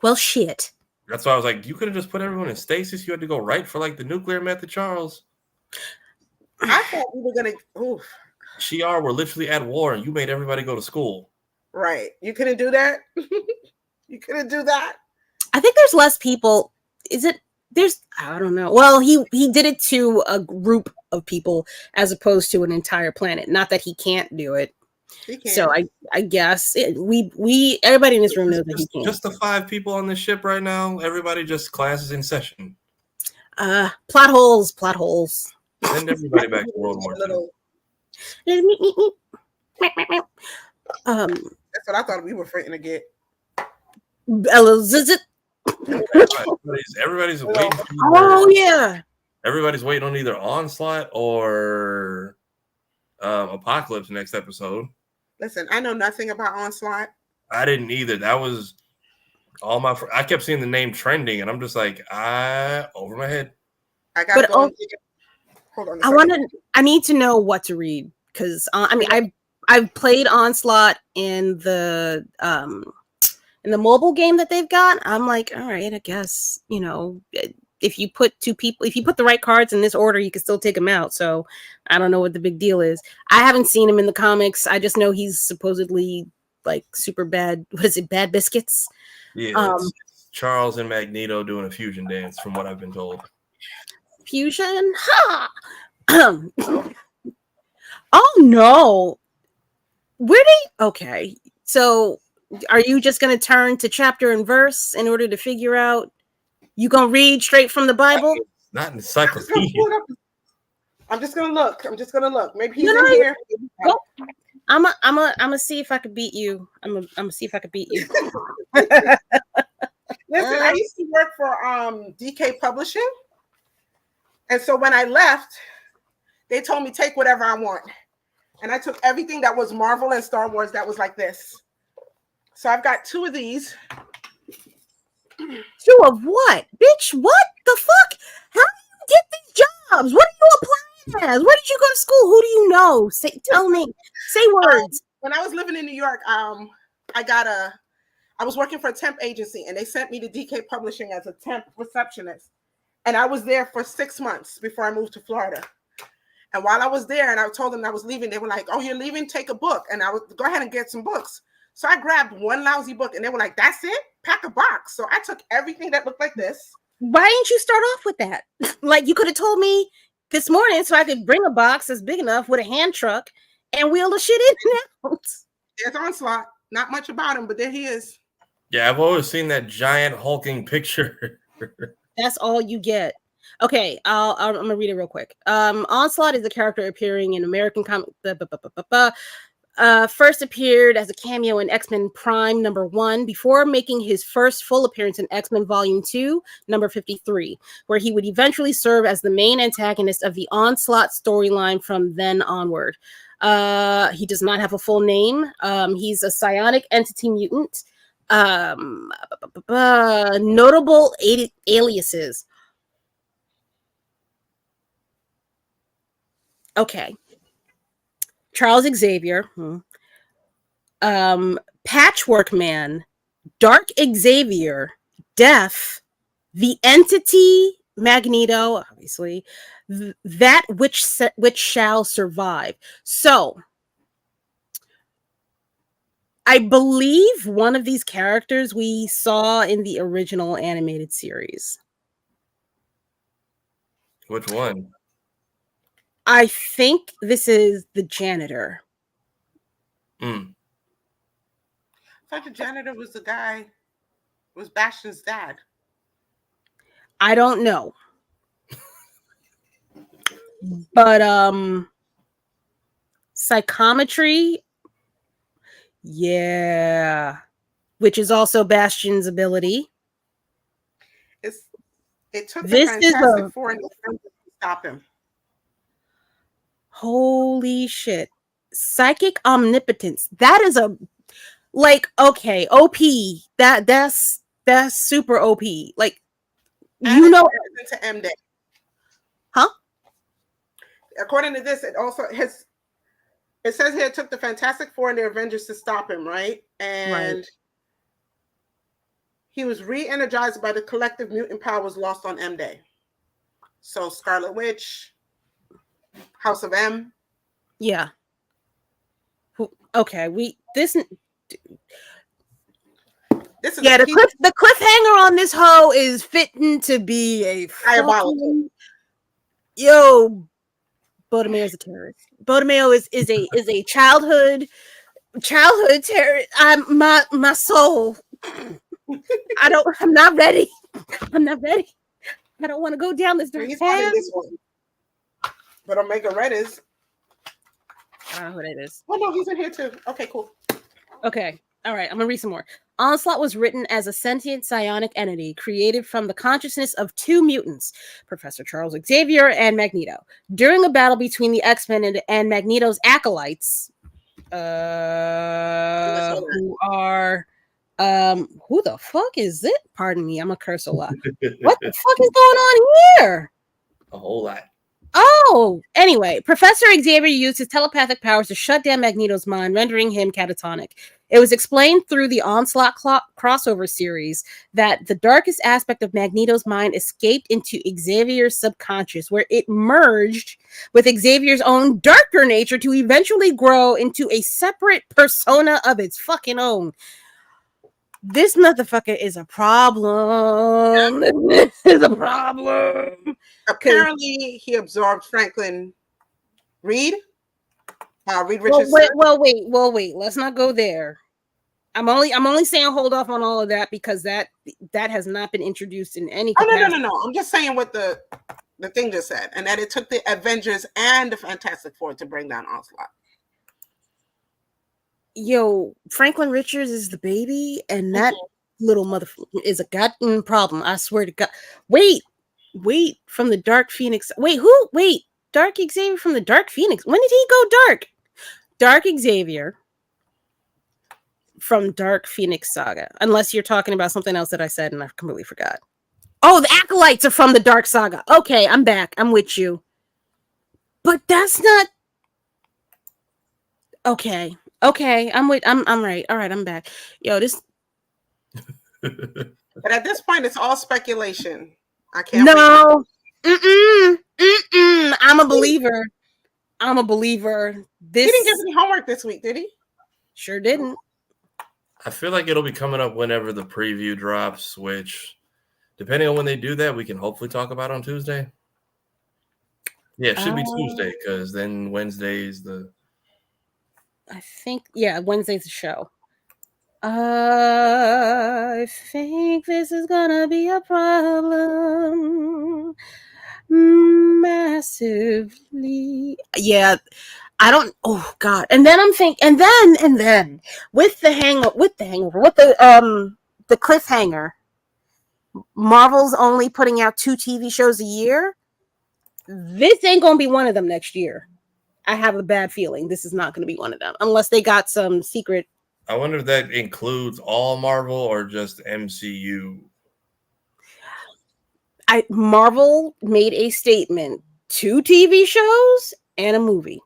Well, shit. That's why I was like, you could have just put everyone in stasis. You had to go right for like the nuclear method, Charles. I thought we were gonna. Oof. Shi'ar were literally at war, and you made everybody go to school. Right. You couldn't do that. You couldn't do that. I think there's less people. I don't know. Well, he did it to a group of people as opposed to an entire planet. Not that he can't do it. He can. So I guess everybody in this room knows that he can. Just the 5 people on this ship right now. Everybody just classes in session. Plot holes. Send everybody back to World War II. That's what I thought we were fighting to get. Everybody's waiting. Yeah. Everybody's waiting on either Onslaught or Apocalypse next episode. Listen, I know nothing about Onslaught. I didn't either. That was all my. I kept seeing the name trending, and I'm just like, over my head. I got to go. Hold on. I need to know what to read because I've played Onslaught in the mobile game that they've got. I'm like, all right, I guess if you put the right cards in this order, you can still take them out. So I don't know what the big deal is. I haven't seen him in the comics. I just know he's supposedly like super bad. What is it? Bad Biscuits? Yeah, it's Charles and Magneto doing a fusion dance, from what I've been told. Fusion? Ha! Oh no. Okay. So are you just going to turn to chapter and verse in order to figure out? You going to read straight from the Bible? Not an encyclopedia. I'm just going to look. Maybe he's in here. I'm gonna see if I could beat you. I'm gonna see if I could beat you. Listen, I used to work for DK Publishing. And so when I left, they told me take whatever I want. And I took everything that was Marvel and Star Wars that was like this. So I've got 2 of these. 2 of what? Bitch, what the fuck? How do you get these jobs? What are you applying as? Where did you go to school? Who do you know? Tell me. Say words. When I was living in New York, I was working for a temp agency and they sent me to DK Publishing as a temp receptionist. And I was there for 6 months before I moved to Florida. And while I was there and I told them I was leaving, they were like, oh, you're leaving? Take a book. And I would go ahead and get some books. So I grabbed one lousy book and they were like, that's it? Pack a box. So I took everything that looked like this. Why didn't you start off with that? Like you could have told me this morning so I could bring a box that's big enough with a hand truck and wheel the shit in and out. There's Onslaught. Not much about him, but there he is. Yeah, I've always seen that giant hulking picture. That's all you get. Okay, I'm gonna read it real quick. Onslaught is a character appearing in American comic. First appeared as a cameo in X-Men Prime #1 before making his first full appearance in X-Men Volume 2, number 53, where he would eventually serve as the main antagonist of the Onslaught storyline from then onward. He does not have a full name. He's a psionic entity mutant. Notable aliases. Okay. Charles Xavier, Patchwork Man, Dark Xavier, Death, the Entity, Magneto, obviously, that which shall survive. So, I believe one of these characters we saw in the original animated series. Which one? I think this is the janitor. I thought the janitor was the guy, was Bastion's dad. I don't know. But psychometry, yeah, which is also Bastion's ability. It took the Fantastic Four and the Avengers to stop him. Holy shit. Psychic omnipotence. That is okay, OP. That's super OP. Like, and you know, to M-Day. Huh? According to this, it says here it took the Fantastic Four and the Avengers to stop him, right? And he was re-energized by the collective mutant powers lost on M-Day. So Scarlet Witch, House of M. Yeah. Okay, this is the cliffhanger on this hoe is fitting to be a diabolical. Yo, Bodemeo is a terrorist. Bodemeo is a childhood terrorist. My soul. I'm not ready. I'm not ready. I don't want to go down this dark path. But Omega Red is. I don't know who that is. Oh no, he's in here too. Okay, cool. Okay. All right. I'm gonna read some more. Onslaught was written as a sentient psionic entity created from the consciousness of 2 mutants, Professor Charles Xavier and Magneto. During a battle between the X-Men and Magneto's acolytes, who are who the fuck is it? Pardon me, I'm a curse a lot. What the fuck is going on here? A whole lot. Oh, anyway, Professor Xavier used his telepathic powers to shut down Magneto's mind, rendering him catatonic. It was explained through the Onslaught crossover series that the darkest aspect of Magneto's mind escaped into Xavier's subconscious, where it merged with Xavier's own darker nature to eventually grow into a separate persona of its fucking own. This motherfucker is a problem. This is a problem. Apparently, he absorbed Franklin Reed. Reed Well, Richards. wait. Let's not go there. I'm only saying hold off on all of that because that has not been introduced in any capacity. No. I'm just saying what the thing just said, and that it took the Avengers and the Fantastic Four to bring down Onslaught. Yo, Franklin Richards is the baby, and that little motherfucker is a goddamn problem. I swear to God. Wait, from the Dark Phoenix. Wait, who? Wait, Dark Xavier from the Dark Phoenix. When did he go dark? Dark Xavier from Dark Phoenix Saga. Unless you're talking about something else that I said and I completely forgot. Oh, the Acolytes are from the Dark Saga. Okay, I'm back. I'm with you. But that's not okay. Okay, I'm right. All right, I'm back. Yo, this. But at this point, it's all speculation. I can't. No. I'm a believer. This. He didn't give any homework this week, did he? Sure didn't. I feel like it'll be coming up whenever the preview drops, which, depending on when they do that, we can hopefully talk about on Tuesday. Yeah, it should be Tuesday because then Wednesday's the. I think, yeah, Wednesday's the show. I think this is gonna be a problem massively. Yeah, I don't. Oh God! And then I'm thinking, and then with the cliffhanger, Marvel's only putting out 2 TV shows a year. This ain't gonna be one of them next year. I have a bad feeling this is not going to be one of them unless they got some secret. I wonder if that includes all Marvel or just MCU. Marvel made a statement: 2 TV shows and a movie,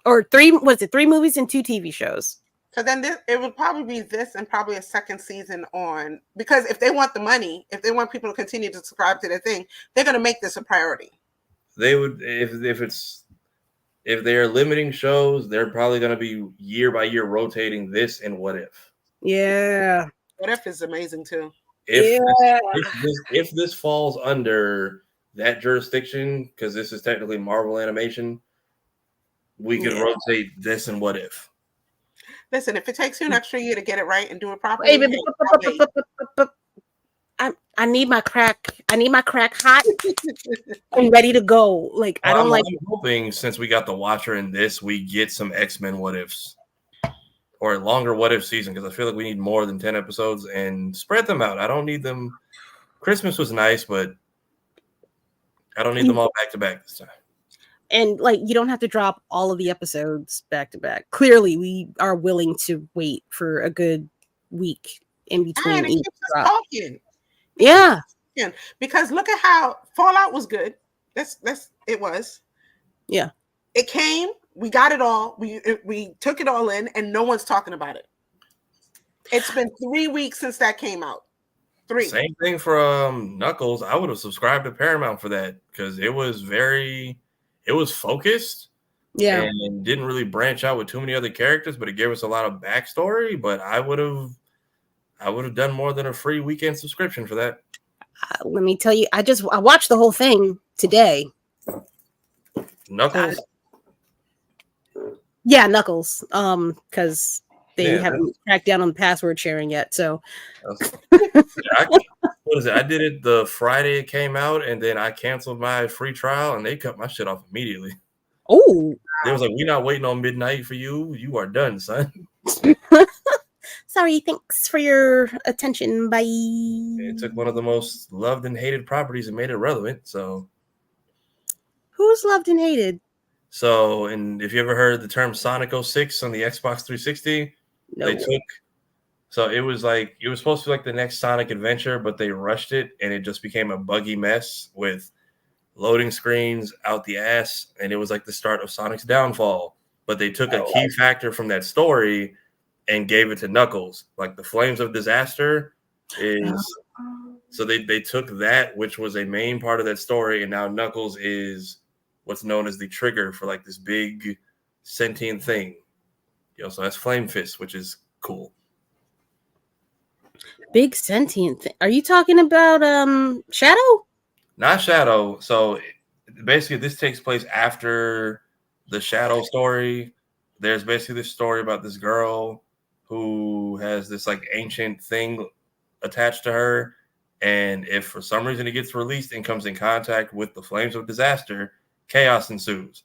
or 3. Was it 3 movies and 2 TV shows? So then it would probably be this and probably a second season on, because if they want the money, if they want people to continue to subscribe to their thing, they're going to make this a priority. They would if they're limiting shows, they're probably going to be year by year rotating this and What If. Yeah. What If is amazing too. If this falls under that jurisdiction, because this is technically Marvel Animation, we could rotate this and What If. Listen, if it takes you an extra year to get it right and do it properly, I need my crack. I need my crack hot and ready to go. Like I'm hoping since we got the Watcher in this, we get some X-Men What Ifs or a longer What If season, because I feel like we need more than 10 episodes and spread them out. I don't need them. Christmas was nice, but I don't need them all back to back this time. And like, you don't have to drop all of the episodes back to back. Clearly, we are willing to wait for a good week in between each drop. Yeah, because look at how Fallout was good. It was. Yeah, it came. We got it all. We took it all in, and no one's talking about it. It's been 3 weeks since that came out. 3. Same thing for Knuckles. I would have subscribed to Paramount for that because it was focused. Yeah, and didn't really branch out with too many other characters, but it gave us a lot of backstory. But I would have done more than a free weekend subscription for that. Let me tell you, I watched the whole thing today. Knuckles? Yeah, Knuckles. Because they haven't cracked down on the password sharing yet. So what is it? I did it the Friday it came out, and then I canceled my free trial, and they cut my shit off immediately. Oh, they was like, "We're not waiting on midnight for you. You are done, son." Sorry, thanks for your attention. Bye. It took one of the most loved and hated properties and made it relevant. So, who's loved and hated? So, and if you ever heard the term Sonic 06 on the Xbox 360, no. They took. So it was supposed to be like the next Sonic adventure, but they rushed it and it just became a buggy mess with loading screens out the ass, and it was like the start of Sonic's downfall. But they took a key factor from that story and gave it to Knuckles. Like the Flames of Disaster is so they took that, which was a main part of that story, and now Knuckles is what's known as the trigger for like this big sentient thing. So that's Flame Fist, which is cool. Big sentient thing. Are you talking about Shadow? Not Shadow. So basically, this takes place after the Shadow story. There's basically this story about this girl who has this like ancient thing attached to her, and if for some reason it gets released and comes in contact with the Flames of Disaster, chaos ensues.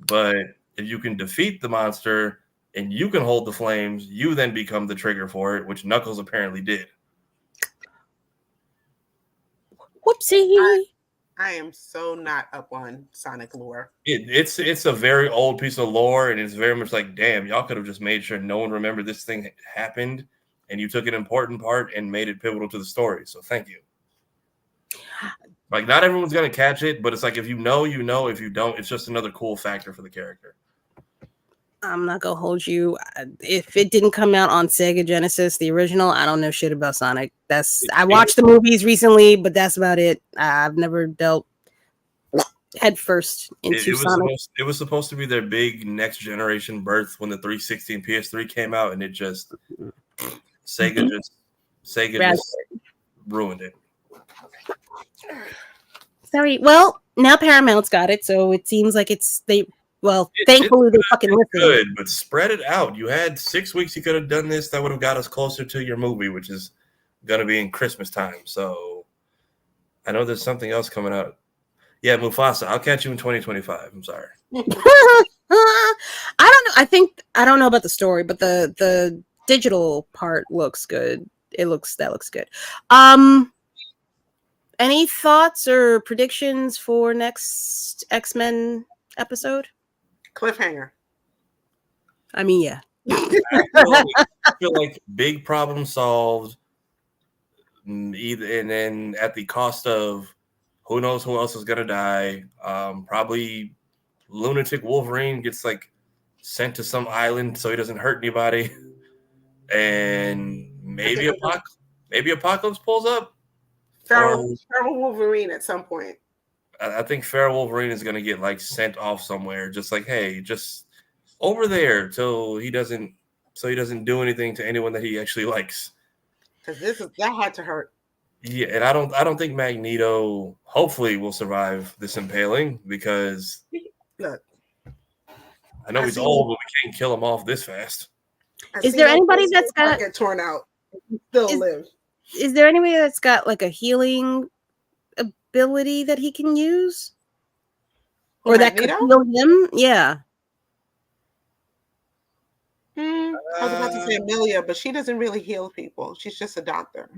But if you can defeat the monster and you can hold the flames, you then become the trigger for it, which Knuckles apparently did. Whoopsie. I am so not up on Sonic lore. It's a very old piece of lore, and it's very much like, damn, y'all could have just made sure no one remembered this thing happened, and you took an important part and made it pivotal to the story. So thank you. Like, not everyone's going to catch it, but it's like, if you know, you know. If you don't, it's just another cool factor for the character. I'm not going to hold you. If it didn't come out on Sega Genesis, the original, I don't know shit about Sonic. I watched the movies recently, but that's about it. I've never dealt headfirst into Sonic. It was supposed to be their big next generation birth when the 360 and PS3 came out, and it just Sega just ruined it. Sorry. Well, now Paramount's got it, so it seems like thankfully they fucking listened. Good, but spread it out. You had 6 weeks you could have done this. That would have got us closer to your movie, which is going to be in Christmas time. So I know there's something else coming out. Yeah, Mufasa. I'll catch you in 2025. I'm sorry. I don't know. I don't know about the story, but the digital part looks good. That looks good. Any thoughts or predictions for next X-Men episode? Cliffhanger. I mean, yeah. I feel like big problem solved. And then at the cost of who knows who else is gonna die. Probably lunatic Wolverine gets like sent to some island so he doesn't hurt anybody, and maybe Apocalypse pulls up. Feral Wolverine at some point. I think Feral Wolverine is gonna get like sent off somewhere, just like, hey, just over there till he doesn't do anything to anyone that he actually likes. Because that had to hurt. Yeah, and I don't think Magneto hopefully will survive this impaling, because look, I know he's old, but we can't kill him off this fast. Is there anybody that's got get torn out? Still live. Is there anybody that's got like a healing ability that he can use? Or that could heal him? Yeah. I was about to say Amelia, but she doesn't really heal people. She's just a doctor.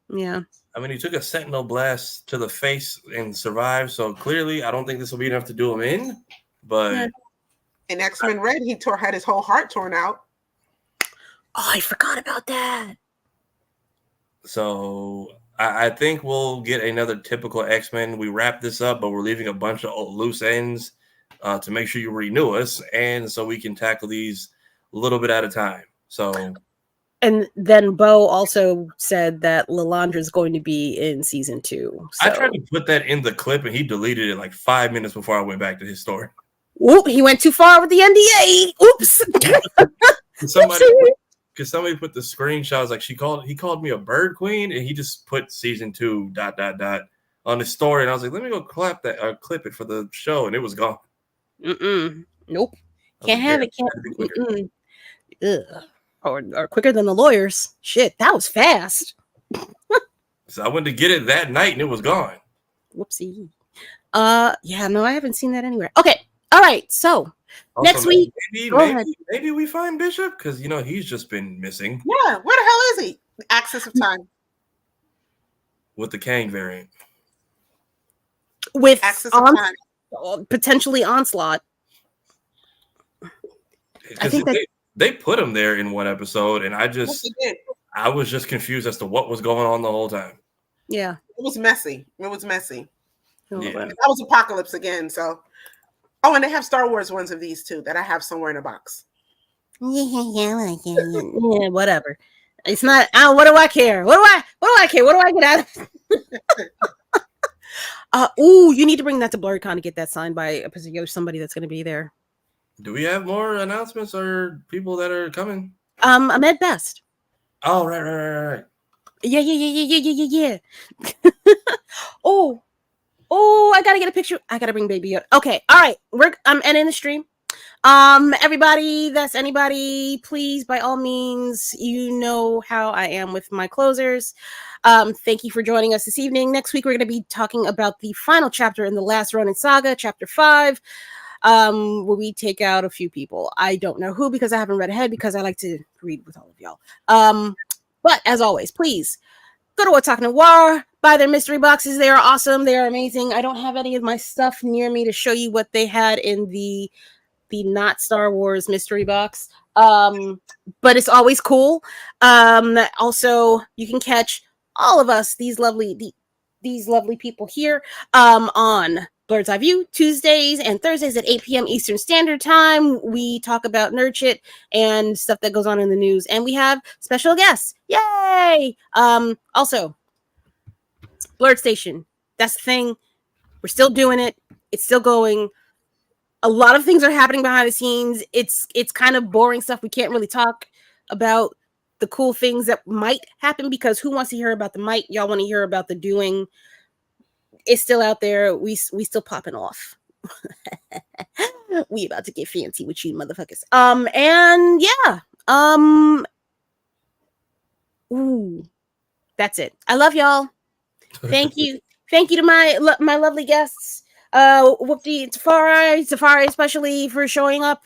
Yeah. I mean, he took a Sentinel blast to the face and survived, so clearly I don't think this will be enough to do him in. But in X-Men Red, he had his whole heart torn out. Oh, I forgot about that. So I think we'll get another typical X-Men. We wrap this up, but we're leaving a bunch of loose ends to make sure you renew us, and so we can tackle these a little bit at a time. So, and then Bo also said that Lilandra is going to be in season 2. So. I tried to put that in the clip, and he deleted it like 5 minutes before I went back to his story. Whoop! He went too far with the NDA. Oops. Somebody put the screenshots like he called me a bird queen, and he just put season 2 ... on his story, and I was like, let me go clip it for the show, and it was gone. Nope. Can't have it. Can't. Or quicker than the lawyers. Shit, that was fast. So I went to get it that night, and it was gone. Whoopsie. Yeah, no, I haven't seen that anywhere. Okay. All right. So also, next week, maybe we find Bishop, because he's just been missing. Yeah, where the hell is he? The Axis of Time. With the Kang variant. With potentially Onslaught. I think they put him there in one episode, and I was just confused as to what was going on the whole time. Yeah, it was messy. Yeah. That was Apocalypse again. So, oh, and they have Star Wars ones of these too that I have somewhere in a box. Yeah, whatever. It's not. What do I care? What do I care? What do I get out of? You need to bring that to BlerdCon to get that signed by a particular somebody that's going to be there. Do we have more announcements or people that are coming? Ahmed Best. Oh, right. Yeah. I gotta get a picture. I gotta bring Baby Yoda. Okay, all right. I'm ending the stream. Everybody, that's anybody, please, by all means, you know how I am with my closers. Thank you for joining us this evening. Next week, we're going to be talking about the final chapter in the last Ronin saga, chapter 5, where we take out a few people. I don't know who because I haven't read ahead because I like to read with all of y'all. But as always, please go to What's Talking War. Buy their mystery boxes. They are awesome. They are amazing. I don't have any of my stuff near me to show you what they had in the not Star Wars mystery box. But it's always cool. Also, you can catch all of us, these lovely people here, on Blerd's Eye View Tuesdays and Thursdays at 8 p.m. Eastern Standard Time. We talk about nerd shit and stuff that goes on in the news, and we have special guests. Yay! Also, Blerd Station. That's the thing. We're still doing it. It's still going. A lot of things are happening behind the scenes. It's kind of boring stuff. We can't really talk about the cool things that might happen because who wants to hear about the might? Y'all want to hear about the doing. It's still out there. We still popping off. We about to get fancy with you motherfuckers. And yeah. That's it. I love y'all. Thank you. Thank you to my lovely guests. Whoopty Safari especially for showing up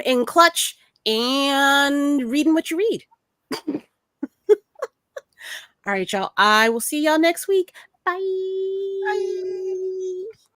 in clutch and reading what you read. All right, y'all. I will see y'all next week. Bye.